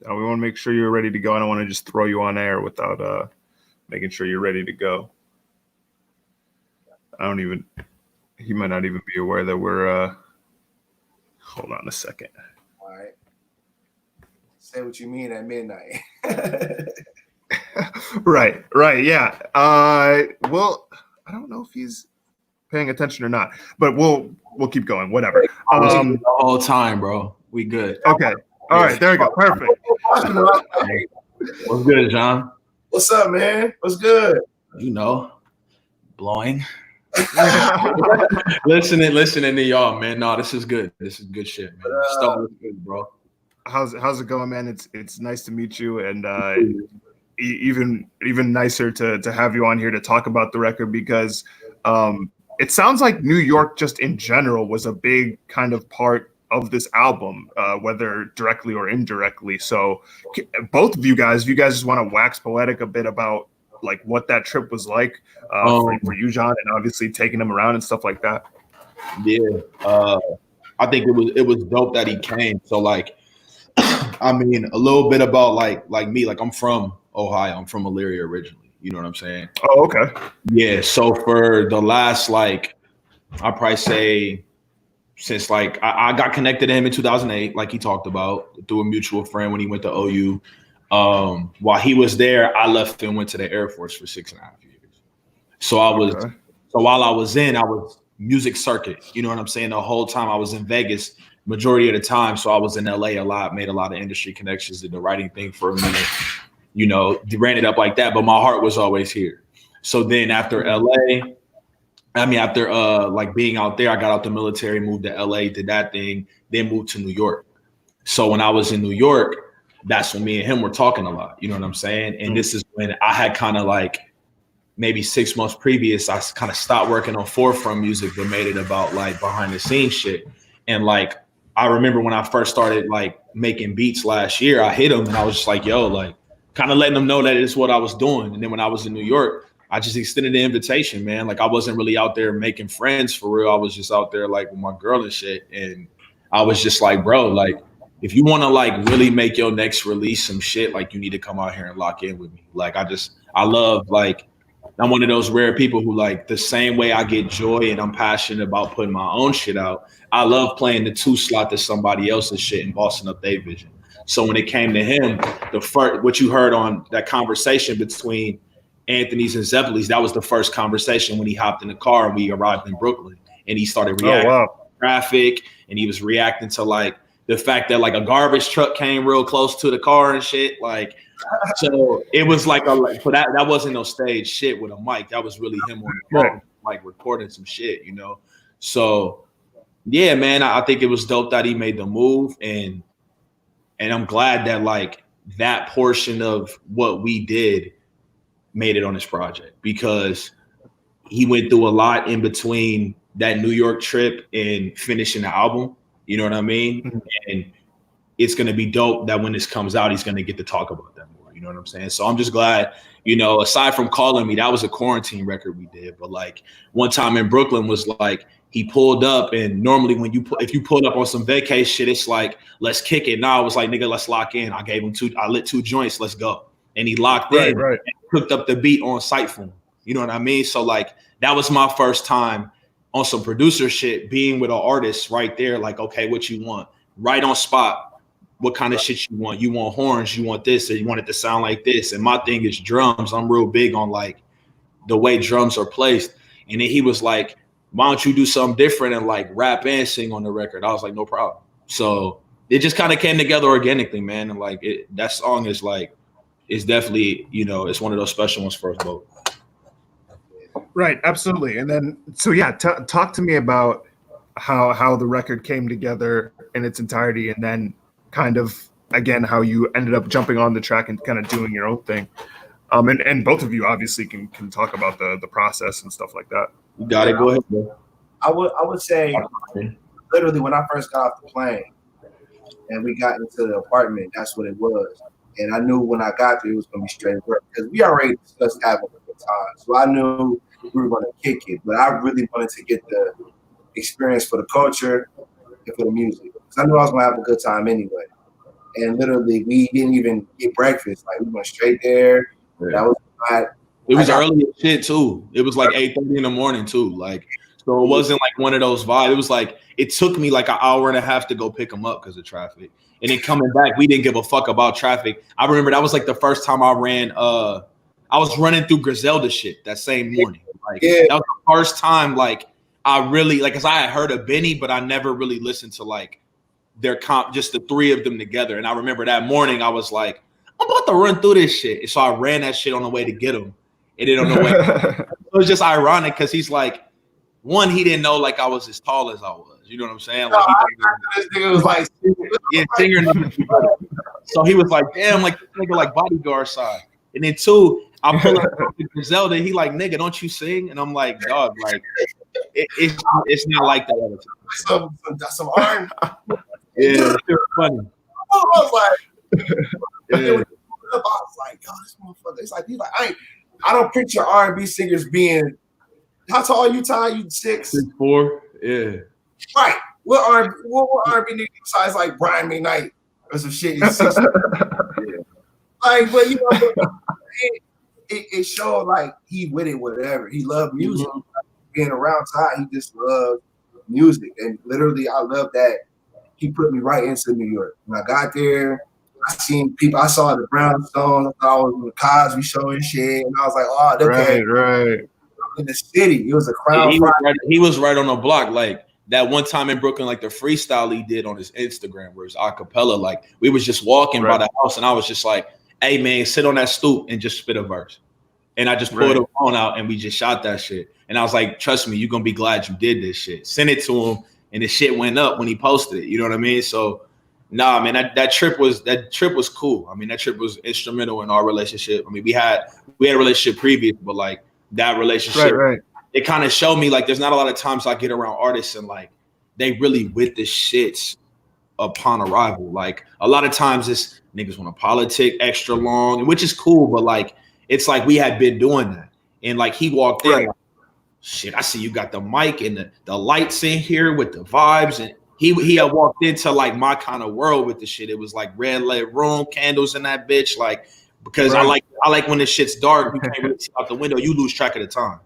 We want to make sure you're ready to go. I don't want to just throw you on air without making sure you're ready to go. He might not even be aware that we're hold on a second. All right. Say what you mean at midnight. Right, yeah. Well, I don't know if he's paying attention or not, but we'll keep going. Whatever. The whole time, bro. We good. Okay. All right. There we go. Perfect. What's good, John? What's up, man? What's good? You know, blowing. listening to y'all, man. No, this is good. This is good shit, man. Stuff is good, bro. How's it going, man? It's nice to meet you, and even nicer to have you on here to talk about the record, because it sounds like New York just in general was a big kind of part of this album, whether directly or indirectly. So both of you guys, if you guys just want to wax poetic a bit about like what that trip was like for you, John, and obviously taking them around and stuff like that. Yeah, I think it was dope that he came. So like, I mean, a little bit about like me. Like, I'm from Ohio. I'm from Elyria originally. You know what I'm saying? Oh, okay. Yeah. So for the last, like, I'd probably say since like I got connected to him in 2008, like he talked about, through a mutual friend when he went to OU. While he was there, I left and went to the Air Force for 6.5 years. So while I was music circuit. You know what I'm saying? The whole time I was in Vegas, majority of the time. So I was in LA a lot, made a lot of industry connections, did the writing thing for a minute, you know, ran it up like that. But my heart was always here. So then after like being out there, I got out the military, moved to LA, did that thing, then moved to New York. So when I was in New York, that's when me and him were talking a lot. You know what I'm saying? And this is when I had kind of like maybe 6 months previous, I kind of stopped working on forefront music, but made it about like behind the scenes shit. And like, I remember when I first started like making beats last year, I hit him and I was just like, yo, like kind of letting them know that it's what I was doing. And then when I was in New York, I just extended the invitation, man. Like I wasn't really out there making friends for real. I was just out there like with my girl and shit. And I was just like, bro, like if you want to like really make your next release some shit, like you need to come out here and lock in with me. Like I love, like, I'm one of those rare people who like the same way I get joy and I'm passionate about putting my own shit out. I love playing the 2 slot to somebody else's shit and bossing up their vision. So when it came to him, what you heard on that conversation between Anthony's and Zeppeli's, that was the first conversation when he hopped in the car and we arrived in Brooklyn, and he started reacting to traffic, and he was reacting to like the fact that like a garbage truck came real close to the car and shit. Like, so it was like that wasn't no stage shit with a mic. That was really him on the phone, like recording some shit, you know? So yeah, man, I think it was dope that he made the move, and I'm glad that like that portion of what we did made it on this project, because he went through a lot in between that New York trip and finishing the album. You know what I mean? Mm-hmm. And it's going to be dope that when this comes out, he's going to get to talk about that more. You know what I'm saying? So I'm just glad, you know, aside from Calling Me, that was a quarantine record we did. But like one time in Brooklyn was like, he pulled up, and normally when if you pulled up on some vacay shit, it's like, let's kick it. Now I was like, nigga, let's lock in. I lit 2 joints. Let's go. And he locked in, and hooked up the beat on site for him. You know what I mean? So like, that was my first time on some producer shit, being with an artist right there. Like, okay, what you want? Right on spot. What kind of shit you want? You want horns? You want this? Or you want it to sound like this? And my thing is drums. I'm real big on like the way drums are placed. And then he was like, why don't you do something different and like rap and sing on the record? I was like, no problem. So it just kind of came together organically, man. And like that song is like, it's definitely, you know, it's one of those special ones for us both. Right, absolutely. And then, so yeah, talk to me about how the record came together in its entirety, and then kind of again how you ended up jumping on the track and kind of doing your own thing. And both of you obviously can talk about the process and stuff like that. You got it. Go ahead, bro. I would say literally when I first got off the plane and we got into the apartment, that's what it was. And I knew when I got there it was gonna be straight work because we already discussed having a good time. So I knew we were gonna kick it, but I really wanted to get the experience for the culture and for the music. Because I knew I was gonna have a good time anyway. And literally we didn't even get breakfast. Like we went straight there. Yeah. That was not It was early as shit too. It was like 8:30 in the morning too. Like, so it wasn't like one of those vibes. It was like it took me like an hour and a half to go pick him up because of traffic. And then coming back, we didn't give a fuck about traffic. I remember that was like the first time I ran. I was running through Griselda shit that same morning. Like that was the first time like I really like, cause I had heard of Benny, but I never really listened to like their comp, just the three of them together. And I remember that morning I was like, I'm about to run through this shit. And so I ran that shit on the way to get him. And then on the way, it was just ironic because he's like, one, he didn't know like I was as tall as I was. You know what I'm saying? Like this nigga was like, yeah, singer. So he was like, damn, like this nigga like bodyguard side. And then two, I pull up to Griselda. He like, nigga, don't you sing? And I'm like, dog, like it's not like that all the time. Some iron. Yeah, it's funny. I was like, yeah. I was like, God, this motherfucker. It's like, he's like, I don't picture R&B singers being. How tall are you, Ty? You 6'? 6'4". Yeah. Right. What R&B nigga besides like Brian McKnight or some shit? Yeah. Like, but you know, it showed like he with it, whatever. He loved music. Being around Ty, he just loved music, and literally, I love that he put me right into New York. When I got there, I seen people. I saw the Brownstones. I thought I was in the Cosby Show and shit, and I was like, oh, okay. Right. In the city, it was a crowd. He was right on the block. Like that one time in Brooklyn, like the freestyle he did on his Instagram, where it's acapella. Like we was just walking by the house, and I was just like, "Hey man, sit on that stoop and just spit a verse." And I just pulled the phone out and we just shot that shit. And I was like, "Trust me, you're gonna be glad you did this shit." Send it to him, and the shit went up when he posted it. You know what I mean? So, nah, man, that trip was cool. I mean, that trip was instrumental in our relationship. I mean, we had a relationship previous, but like. That relationship, it kind of showed me like there's not a lot of times I get around artists and like they really with the shits upon arrival. Like a lot of times this niggas want to politic extra long, which is cool, but like it's like we had been doing that. And like he walked in, like, shit, I see you got the mic and the lights in here with the vibes. And he had walked into like my kind of world with the shit. It was like red lit room, candles in that bitch, like. Because I like when the shit's dark, you can't really see out the window. You lose track of the time.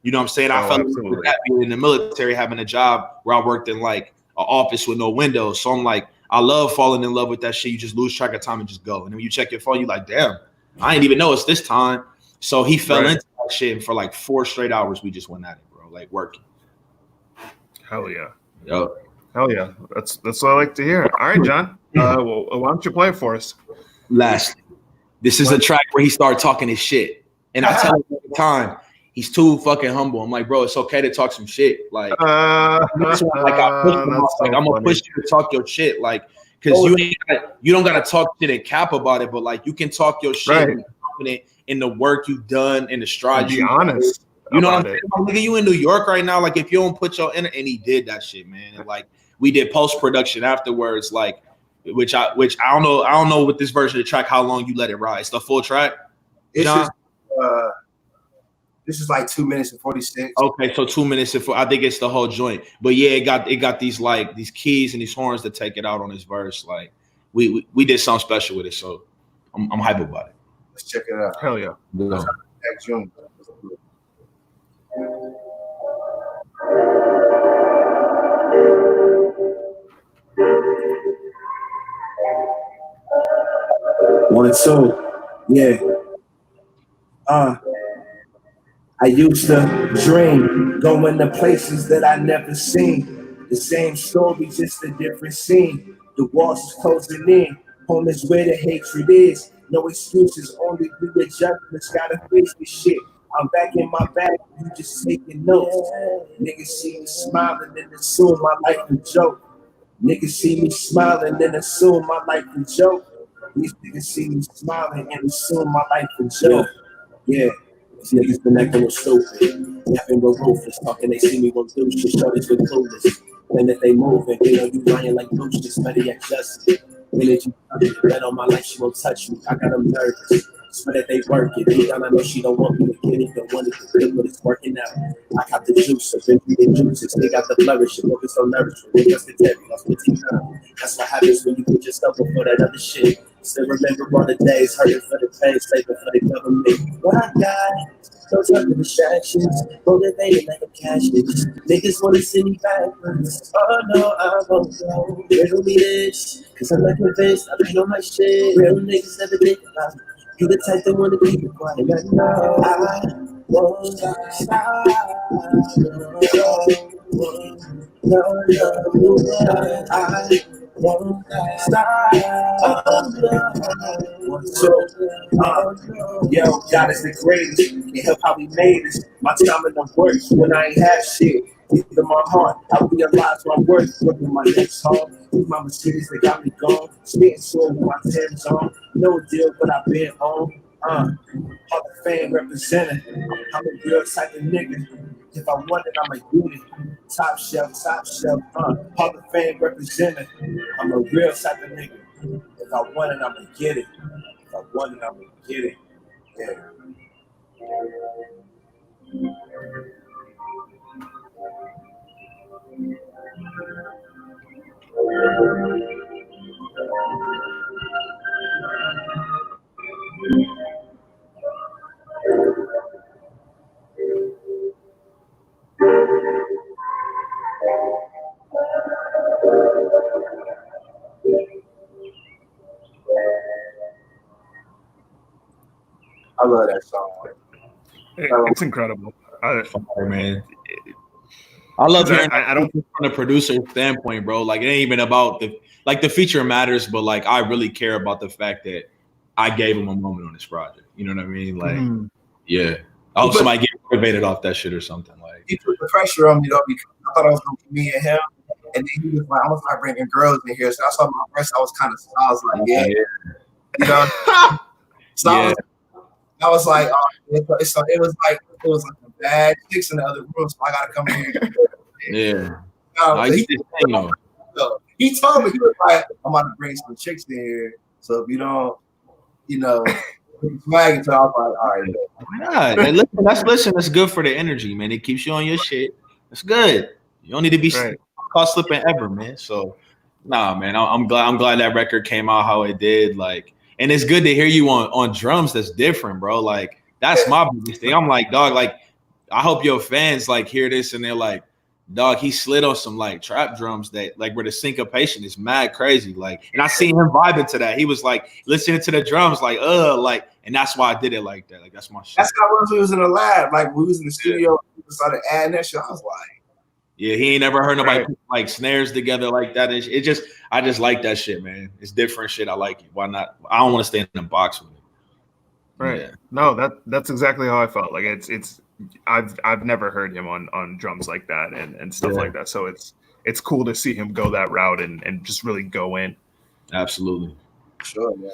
You know what I'm saying? I felt like that being in the military, having a job where I worked in like an office with no windows. So I'm like, I love falling in love with that shit. You just lose track of time and just go. And then when you check your phone, you're like, damn, I didn't even know it's this time. So he fell into that shit. And for like 4 straight hours, we just went at it, bro. Like working. Hell yeah. Yo. Hell yeah. That's what I like to hear. All right, John. Well, why don't you play it for us? Lastly. This is a track where he started talking his shit. And I tell him all the time, he's too fucking humble. I'm like, bro, it's okay to talk some shit. Like, I'm gonna push you to talk your shit. Like, because you don't gotta talk shit and cap about it, but like you can talk your shit and be confident in the work you've done and the strides you honest. You know what I'm saying? Like, nigga, you in New York right now. Like, if you don't put your and he did that shit, man. And like we did post-production afterwards, like. Which I don't know with this version of the track how long you let it ride. It's the full track. This is like 2 minutes and 46. Okay, so 2 minutes and I think it's the whole joint. But yeah, it got these like these keys and these horns to take it out on this verse. Like we did something special with it, so I'm hype about it. Let's check it out. Hell yeah. June. One, two, yeah. I used to dream, going to places that I never seen. The same story, just a different scene. The walls is closing in. Home is where the hatred is. No excuses, only do adjustments. Gotta face this shit. I'm back in my bag, you just taking notes. Niggas see me smiling and assume my life a joke. Niggas see me smiling and assume my life a joke. These niggas see me smiling and assume my life a joke. Yeah, these niggas been acting stupid. Rapping with ruthless, talking they see me go through shit, shorties with clueless. And if they moving, they know you lying like Lucius, better act justice. They let you touch it, bet on my life she won't touch me. I got them nervous. Swear that they work it. Deep down I know she don't want me to get it. Don't want it to get, but it's working out. I got the juice, I've been eating juices. They got the flourish, and focus on nourishment. They just the Terry, lost 15 pounds. That's what happens when you put yourself before that other shit. Still remember all the days, hurting for the pain, saving for the government. What I got, those other distractions, motivated like a cashless. Niggas wanna see me backwards. Oh no, I won't go. Riddle me this, cause I'm not convinced. I've been on my shit. Real niggas never think about it. You the type that wanna keep it quiet. No, I won't stop. Yo, God is the greatest. Can't help how we made this. My time in the works when I ain't have shit. Deep in my heart, I realize my worth. Working my next home. These my mistakes that got me gone. Spitting soul with my hands on. No deal, but I've been on. Hall of Fame representing. I'm a real type of nigga. If I want it, I'ma get it. Top shelf, Hall of Fame representing. I'm a real type of nigga. If I want it, I'ma get it. If I want it, I'ma get it. Yeah. I love that song. It's incredible. Man. I love hearing I don't from the producer standpoint, bro. Like it ain't even about the feature matters, but like I really care about the fact that I gave him a moment on this project. You know what I mean? Like, yeah. I hope somebody get motivated off that shit or something. Like he put the pressure on me though because I thought it was gonna be me and him, and then he was like, "I'm gonna start bringing girls in here." So I saw my first. I was like, "Yeah," you know. So I was like, "Oh, it was like a bad chicks in the other room, so I gotta come in here." He told me, he was like, "I'm about to bring some chicks in here, so if you don't, swag until I was like, all right." Why not? Listen, that's good for the energy, man. It keeps you on your shit. It's good. You don't need to be caught slipping ever, man. So, nah, man. I'm glad that record came out how it did. Like, and it's good to hear you on drums. That's different, bro. Like, that's my biggest thing. I'm like, dog. Like, I hope your fans like hear this and they're like, dog, he slid on some like trap drums that like where the syncopation is mad crazy. Like, and I seen him vibing to that. He was like listening to the drums, like, and that's why I did it like that. Like, that's my shit. That's how it was when we was in the lab. Like, we was in the studio, we started adding that shit. I was like, yeah, he ain't never heard nobody put like snares together like that. I just like that shit, man. It's different shit. I like it. Why not? I don't want to stay in a box with it. Right. Yeah. No, that's exactly how I felt. Like it's I've never heard him on drums like that and stuff like that. So it's cool to see him go that route and just really go in. Absolutely. Sure, man.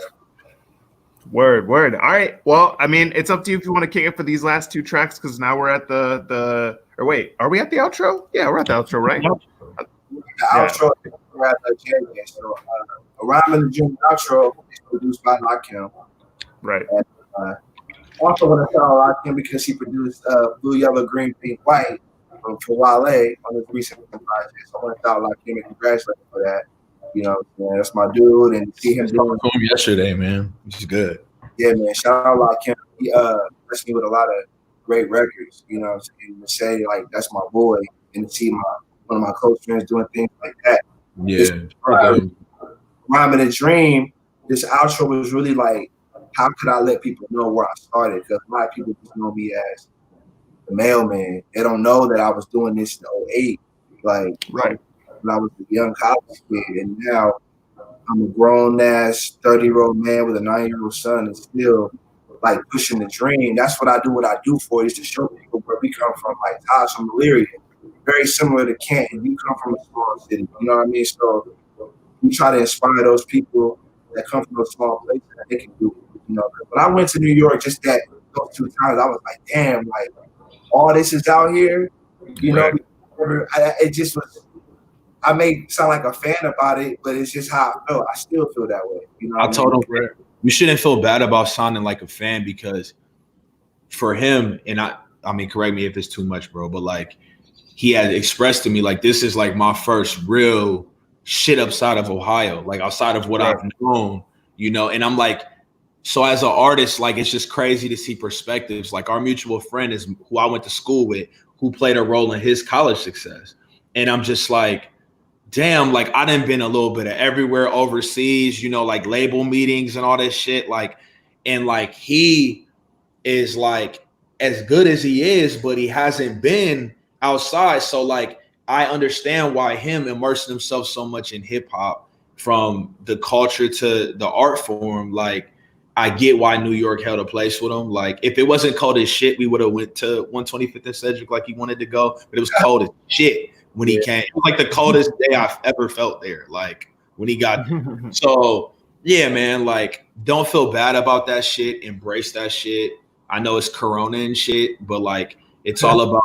Word. All right. Well, I mean, it's up to you if you want to kick it for these last two tracks because now we're at or wait, are we at the outro? Yeah, we're at the outro, right? The outro, we're at the Jèan. So, A Rhyme in the Dream outro is produced by Lakim. Right. And, also want to shout out Lakim because he produced Blue, Yellow, Green, Pink, White for Wale on his recent project. So I want to shout out Lakim and congratulate him for that. You know, man, that's my dude, and see him doing yesterday, man. Which is good. Yeah, man. Shout out Lakim. He blessed me with a lot of great records. You know, and to say like that's my boy, and to see one of my close friends doing things like that. Yeah. Rhyme in a Dream. This outro was really like, how could I let people know where I started? Because a lot of people just know me as the mailman. They don't know that I was doing this in 2008. Like, when I was a young college kid, and now I'm a grown ass 30-year-old man with a 9-year-old son, and still like pushing the dream. That's what I do for is to show people where we come from. Like Taj from Illyria, very similar to Canton. You come from a small city, you know what I mean? So we try to inspire those people that come from those small places that they can do it, you know. When I went to New York, just those 2 times, I was like, damn, like all this is out here, you know. It just was. I may sound like a fan about it, but it's just how I felt. I still feel that way, you know. I told him you shouldn't feel bad about sounding like a fan because for him, and I mean, correct me if it's too much, bro, but like he had expressed to me like this is like my first real shit outside of Ohio, like outside of what I've known, you know. And I'm like, so as an artist, like it's just crazy to see perspectives. Like our mutual friend is who I went to school with, who played a role in his college success. And I'm just like, damn, like I done been a little bit of everywhere overseas, you know, like label meetings and all this shit. Like, and like he is like as good as he is, but he hasn't been outside. So like I understand why him immersing himself so much in hip hop, from the culture to the art form, like I get why New York held a place with him. Like if it wasn't cold as shit, we would have went to 125th and Cedric like he wanted to go, but it was cold as shit when he came. It was like the coldest day I've ever felt there, like when he got so yeah, man, like don't feel bad about that shit, embrace that shit. I know it's Corona and shit, but like it's all about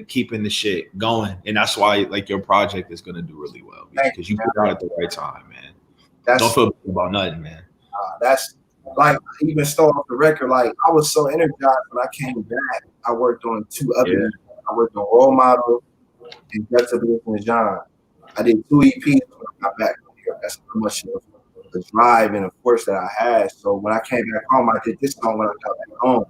keeping the shit going, and that's why like your project is gonna do really well because you put it out at the right time, man. Don't feel bad about nothing, man. That's like even start off the record. Like I was so energized when I came back. I worked on 2 other. I worked on Role Model and Juxtaposition and Jèan. I did 2 EPs when I got back here. That's how much of the drive and the force that I had. So when I came back home, I did this song when I got back home.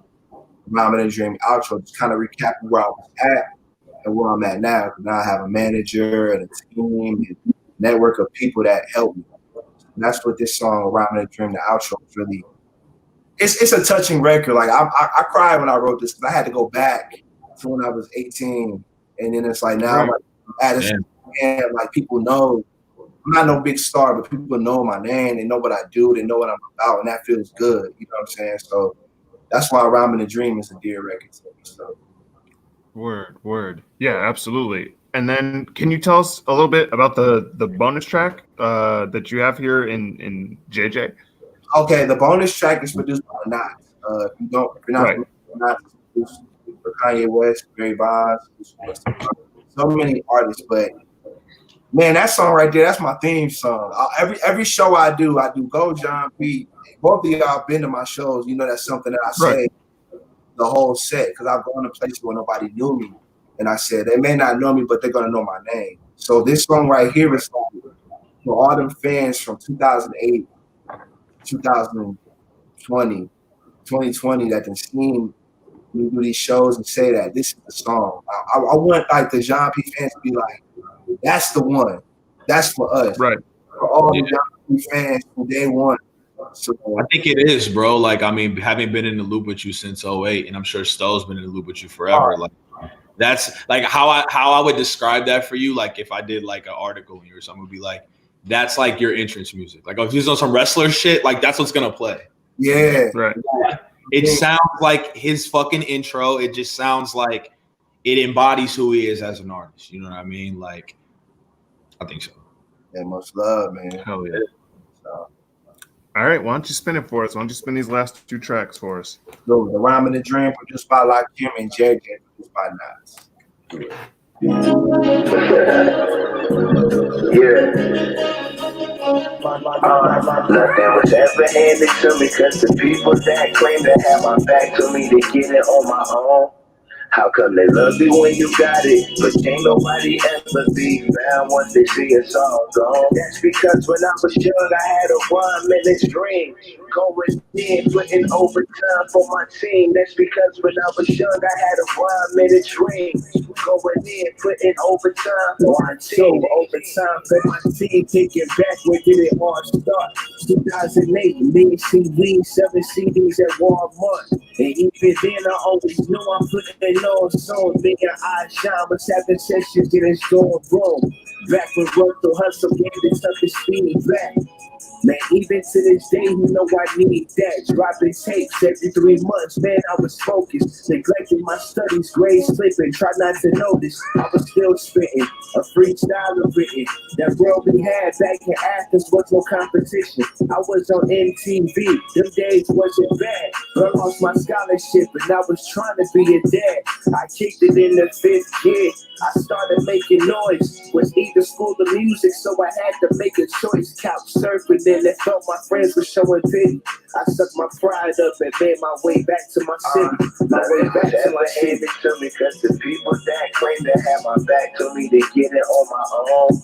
Rhyme and a Dream outro, just kind of recapping where I was at and where I'm at now. Now I have a manager and a team and a network of people that help me. And that's what this song, Rhyme and a Dream, the outro, is really. It's a touching record. Like I cried when I wrote this because I had to go back to when I was 18, and then it's like now I'm at a and like people know I'm not no big star, but people know my name, they know what I do, they know what I'm about, and that feels good. You know what I'm saying? So that's why Rhyme and a Dream is a dear record to me. So. Word. Yeah, absolutely. And then can you tell us a little bit about the bonus track that you have here in JJ? Okay, the bonus track is produced by Nas. If you're not familiar with Nas, it's produced for Kanye West, Barry Bonds, so many artists, but man, that song right there, that's my theme song. Every show I do Go Jèan P. Both of y'all been to my shows. You know that's something that I say the whole set because I've gone to places where nobody knew me. And I said, they may not know me, but they're going to know my name. So this song right here is for all them fans from 2008, 2020, 2020 that can seen me do these shows and say that this is the song. I want like the Jèan P fans to be like, that's the one. That's for us. Right. For all the Jèan P fans from day one. So, I think it is, bro. Like, I mean, having been in the loop with you since 08, and I'm sure Stowe's been in the loop with you forever. Like, that's like how I would describe that for you. Like, if I did like an article on you or something, would be like, that's like your entrance music. Like, if you're on some wrestler shit, like that's what's gonna play. Yeah, right. It sounds like his fucking intro. It just sounds like it embodies who he is as an artist. You know what I mean? Like, I think so. Yeah, much love, man. Hell yeah. So. All right, why don't you spin it for us? Why don't you spin these last 2 tracks for us? So, the Rhyme and the Dream produced by Lakim and JJ produced by Nas. Nothing was ever handed to me cause the people that claim to have my back to me, they get it on my own. How come they love you when you got it, but can't nobody ever be found once they see us all gone? That's because when I was young, I had a 1 minute dream. Going in, putting overtime for my team. That's because when I was young, I had a 1 minute dream. Going in, putting overtime for my team. Overtime for my team, taking back where did it all start? 2008, me, CD, 7 CDs at Walmart. And even then, I always knew I'm putting it on soon. Me and I shine, was having sessions, and it's going boom. Back when work to hustle, gave the toughest speed back. Man, even to this day, you know I need that. Dropping tapes every 3 months, man, I was focused. Neglecting my studies, grades slipping, try not to notice. I was still spitting, a freestyle written. That world we had back in Athens was no competition. I was on MTV, them days wasn't bad. But I lost my scholarship and I was trying to be a dad. I kicked it in the 5th year. I started making noise. Was either school or music, so I had to make a choice. Couch surfing, then I felt my friends were showing pity. I sucked my pride up and made my way back to my city. My way back to my city. Because the people that claim to have my back told me to get it on my own.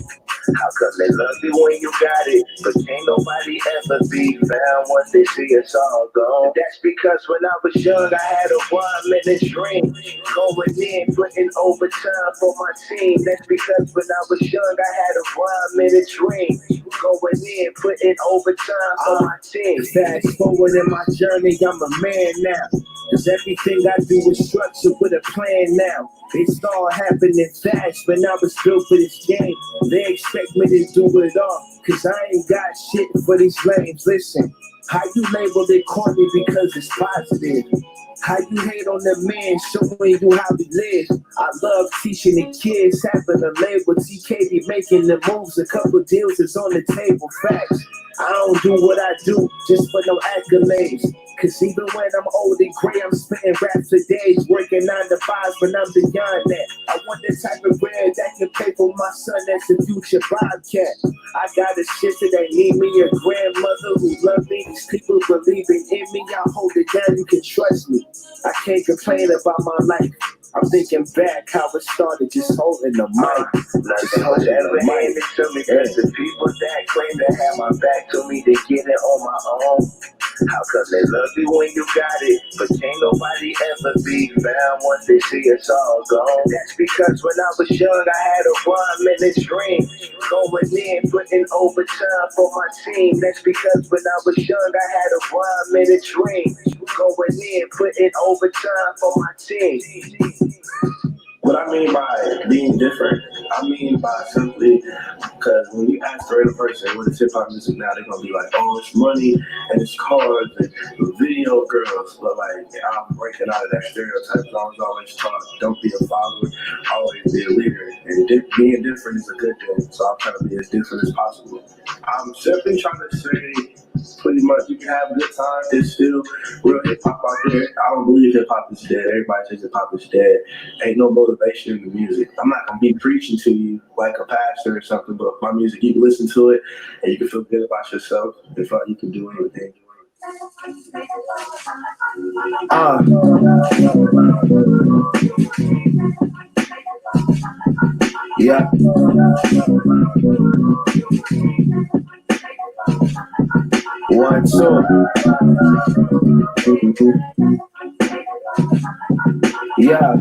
How come they love you when you got it, but can't nobody ever be found once they see us all gone? That's because when I was young, I had a 1-minute dream. Going in, putting overtime for my team. That's because when I was young, I had a 1-minute dream. Going in, putting overtime for my team. Fast forward in my journey, I'm a man now. Cause everything I do is structured with a plan now. It's all happening fast, but I was built for this game. They expect me to do it all, cause I ain't got shit for these lames. Listen, how you label it corny because it's positive? How you hate on the man showing you how he lives? I love teaching the kids, having a label. TK be making the moves, a couple deals is on the table. Facts. I don't do what I do just for no accolades. Cause even when I'm old and gray, I'm spitting raps for days, working 9 to 5, but I'm beyond that. I want the type of bread that can pay for my son that's a future Bobcat. I got a sister that need me, a grandmother who love me. These people believing in me, I hold it down, you can trust me. I can't complain about my life. I'm thinking back how it started, just holding the mic. Nothing was ever handed to me because the people that claim to have my back told me to get it on my own. How come they love you when you got it, but can't nobody ever be found once they see us all gone? That's because when I was young, I had a 1-minute dream. Going in, putting overtime for my team. That's because when I was young, I had a 1-minute dream. Going in, putting overtime for my team. What I mean by being different, I mean by simply, because when you ask the other person what is hip hop music now, they're gonna be like, oh, it's money and it's cars and video girls. But like, I'm breaking out of that stereotype. I was always taught, don't be a follower, always be a leader. And being different is a good thing. So I'm trying to be as different as possible. I'm simply trying to say, pretty much, you can have a good time. There's still real hip hop out there. I don't believe hip hop is dead. Everybody says hip hop is dead. Ain't no motivation in the music. I'm not gonna be preaching to you like a pastor or something, but my music, you can listen to it and you can feel good about yourself and feel like you can do anything. Yeah. One, two. Yeah.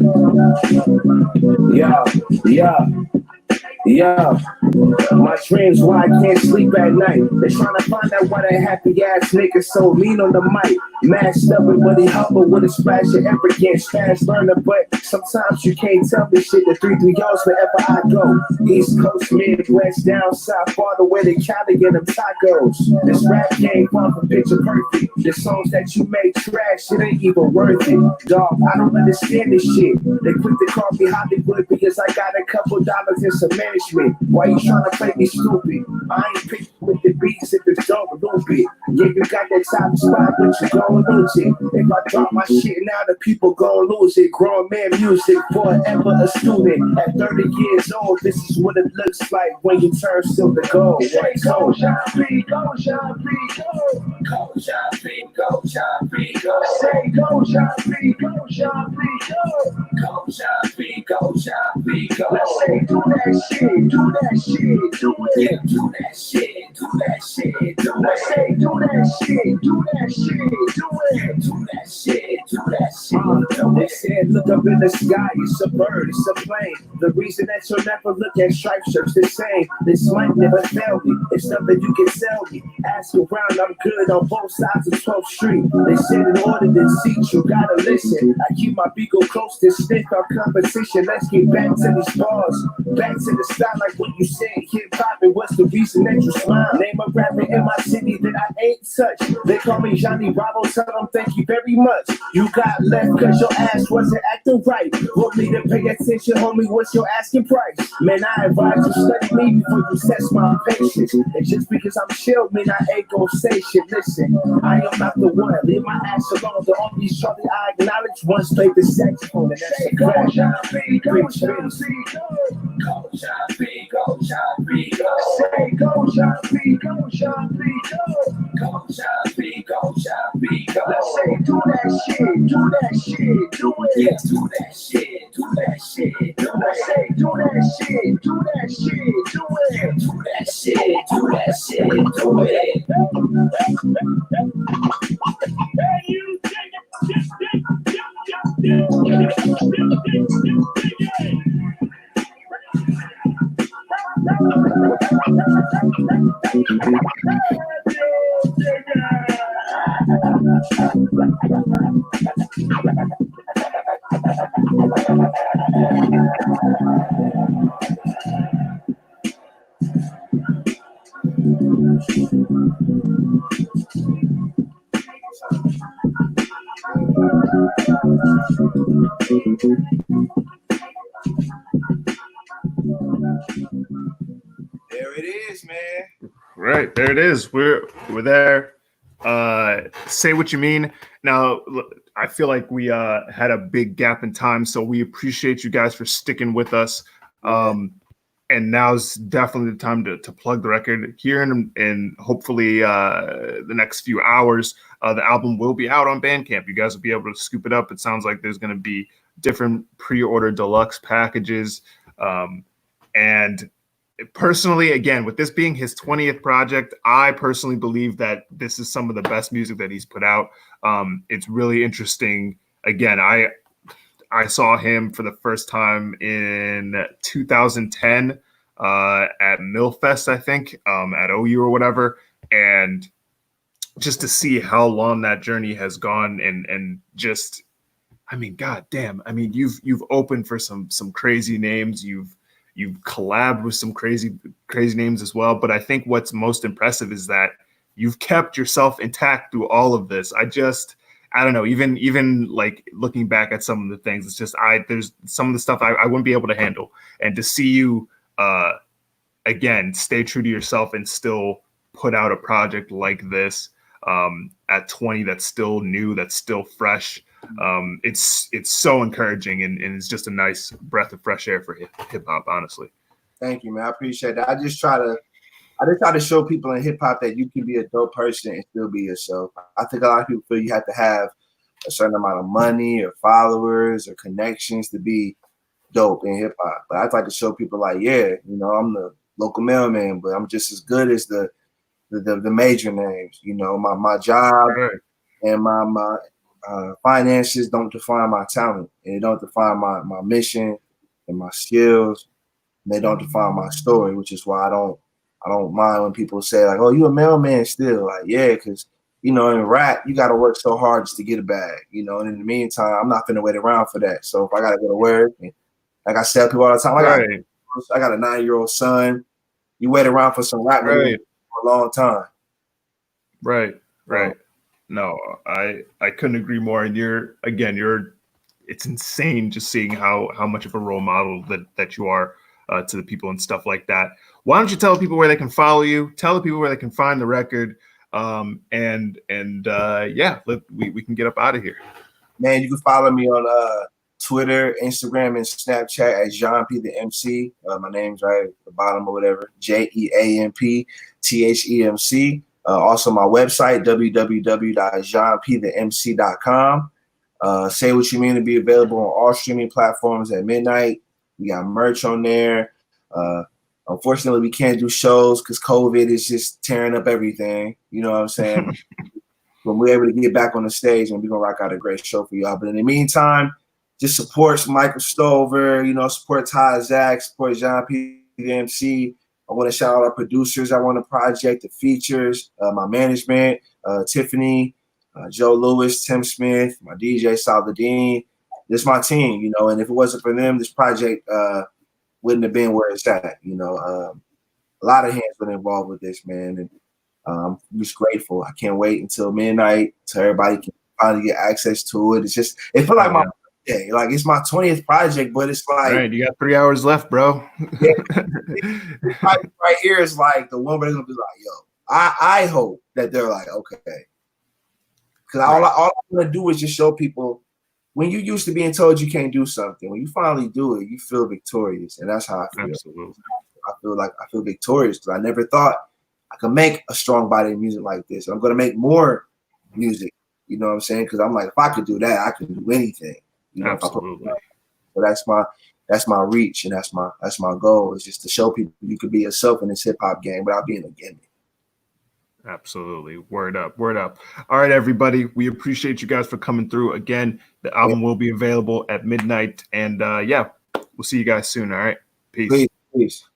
Yeah. Yeah. Yeah. My dreams why I can't sleep at night. They're trying to find out why that happy ass nigga so mean on the mic. Mashed up and buddy humble with a splash of arrogance. Fast learner, but sometimes you can't tell me shit. The 3-3 yards wherever I go. East Coast, Midwest, down south, far the way to Cali and them tacos. This rap game far from picture perfect. The songs that you make trash, it ain't even worth it. Dog, I don't understand this shit. They quick to call me Hollywood because I got a couple dollars in some management. Why you trying to play me stupid? I ain't picked with the beats if it's dog a little bit. Yeah, you got that top spot, but you gon' lose it. If I drop my shit now, the people gon' lose it. Grown man music, forever a student. At 30 years old, this is what it looks like when you turn silver gold. Go, Jèan P, go, Jèan P, go. Go, Jèan P, go, Jèan P, go. Say, go, Jèan P, go, Jèan P, go. Go, Jèan P, go, Jèan P, go. Let's say, do that shit, do that shit, do it. Yeah, do that shit, do that shit, do it. Let's say, do that shit, do that shit, do it. Do that shit, do that shit. They said, look up in the sky, it's a bird, it's a plane. The reason that you'll never look at striped shirts the same. This might never fail me. It's something you can tell me. Ask around, I'm good on both sides of 12th Street. They said in order to seat, you gotta listen. I keep my beagle close to sniff our competition. Let's get back to these bars. Back to the style, like what you said, hip hop, and what's the reason that you smile? Name a rapper in my city that I ain't touched. They call me Johnny Bravo, tell them thank you very much. You got left cause your ass wasn't acting right. Want me to pay attention, homie, what's your asking price? Man, I advise you study me before you test my patience. And just because I'm chill, man, I ain't gon' say shit. Listen, I am not the one. Leave my ass alone. The only shorty I acknowledge once played the saxophone, and that's a fact. Jèan P, go Jèan P, go. Go Jèan P, go Jèan P, go. Say go Jèan P, go Jèan P, go. Go Jèan P, go Jèan P, go. Let's say do that shit, do that shit, do it. Yeah, do that shit, do that shit, do it. Let's say do that shit, do that shit, do it. Yeah, do that shit, do that shit, do it. Hey, you dig it, There it is, man. Right, there it is. We're there. Say what you mean. Now, I feel like we had a big gap in time, so we appreciate you guys for sticking with us. And now's definitely the time to plug the record here, and hopefully the next few hours, the album will be out on Bandcamp. You guys will be able to scoop it up. It sounds like there's going to be different pre-order deluxe packages. And personally, again, with this being his 20th project, I personally believe that this is some of the best music that he's put out. It's really interesting. Again, I saw him for the first time in 2010 at Millfest, I think, at OU or whatever. And just to see how long that journey has gone and just, I mean, goddamn. I mean, you've opened for some crazy names. You've collabed with some crazy names as well. But I think what's most impressive is that you've kept yourself intact through all of this. I don't know, even like looking back at some of the things, it's just, there's some of the stuff I wouldn't be able to handle. And to see you, again, stay true to yourself and still put out a project like this at 20, that's still new, that's still fresh. It's so encouraging, and it's just a nice breath of fresh air for hip hop, honestly. Thank you, man. I appreciate that. I just try to show people in hip hop that you can be a dope person and still be yourself. I think a lot of people feel you have to have a certain amount of money or followers or connections to be dope in hip hop. But I'd like to show people like, yeah, you know, I'm the local mailman, but I'm just as good as the major names. You know, my job and my finances don't define my talent, and they don't define my mission and my skills. And they don't define my story, which is why I don't mind when people say like, "Oh, you a mailman still?" Like, yeah, because you know, in rap, you got to work so hard just to get a bag, you know. And in the meantime, I'm not finna wait around for that. So if I gotta go to work, and like I tell people all the time, I got a 9-year-old son. You wait around for some rap music for a long time. Right. No, I couldn't agree more. And it's insane just seeing how much of a role model that you are to the people and stuff like that. Why don't you tell people where they can follow you? Tell the people where they can find the record. We can get up out of here. Man, you can follow me on Twitter, Instagram, and Snapchat at Jèan P The MC. My name's right at the bottom or whatever. JEAMP THEMC. Also my website, www.JeanPTheMC.com. Say What You Mean to be available on all streaming platforms at midnight. We got merch on there. Unfortunately, we can't do shows because COVID is just tearing up everything. You know what I'm saying? When we're able to get back on the stage, and we're going to rock out a great show for y'all. But in the meantime, just support Michael Stover, you know, support Ty Zach, support Jèan P The MC. I want to shout out our producers. I want a project, the features, my management, Tiffany, Joe Lewis, Tim Smith, my DJ Saladin, this my team, you know, and if it wasn't for them, this project wouldn't have been where it's at, you know. A lot of hands been involved with this, man, and I'm just grateful. I can't wait until midnight so everybody can finally get access to it. It's just, it feels like my birthday. Like it's my 20th project, but it's like, all right, you got 3 hours left, bro. Yeah, right here is like the one where they're gonna be like, yo, I hope that they're like, okay. Because all I want to do is just show people when you used to being told you can't do something, when you finally do it, you feel victorious. And that's how I feel. Absolutely. I feel victorious because I never thought I could make a strong body of music like this. I'm going to make more music. You know what I'm saying? Because I'm like, if I could do that, I can do anything. You know, absolutely. So that's my reach, and that's my goal, is just to show people you could be yourself in this hip hop game without being a gimmick. Absolutely. Word up. Word up. All right, everybody. We appreciate you guys for coming through. Again, the album will be available at midnight. And yeah, we'll see you guys soon. All right. Peace. Peace.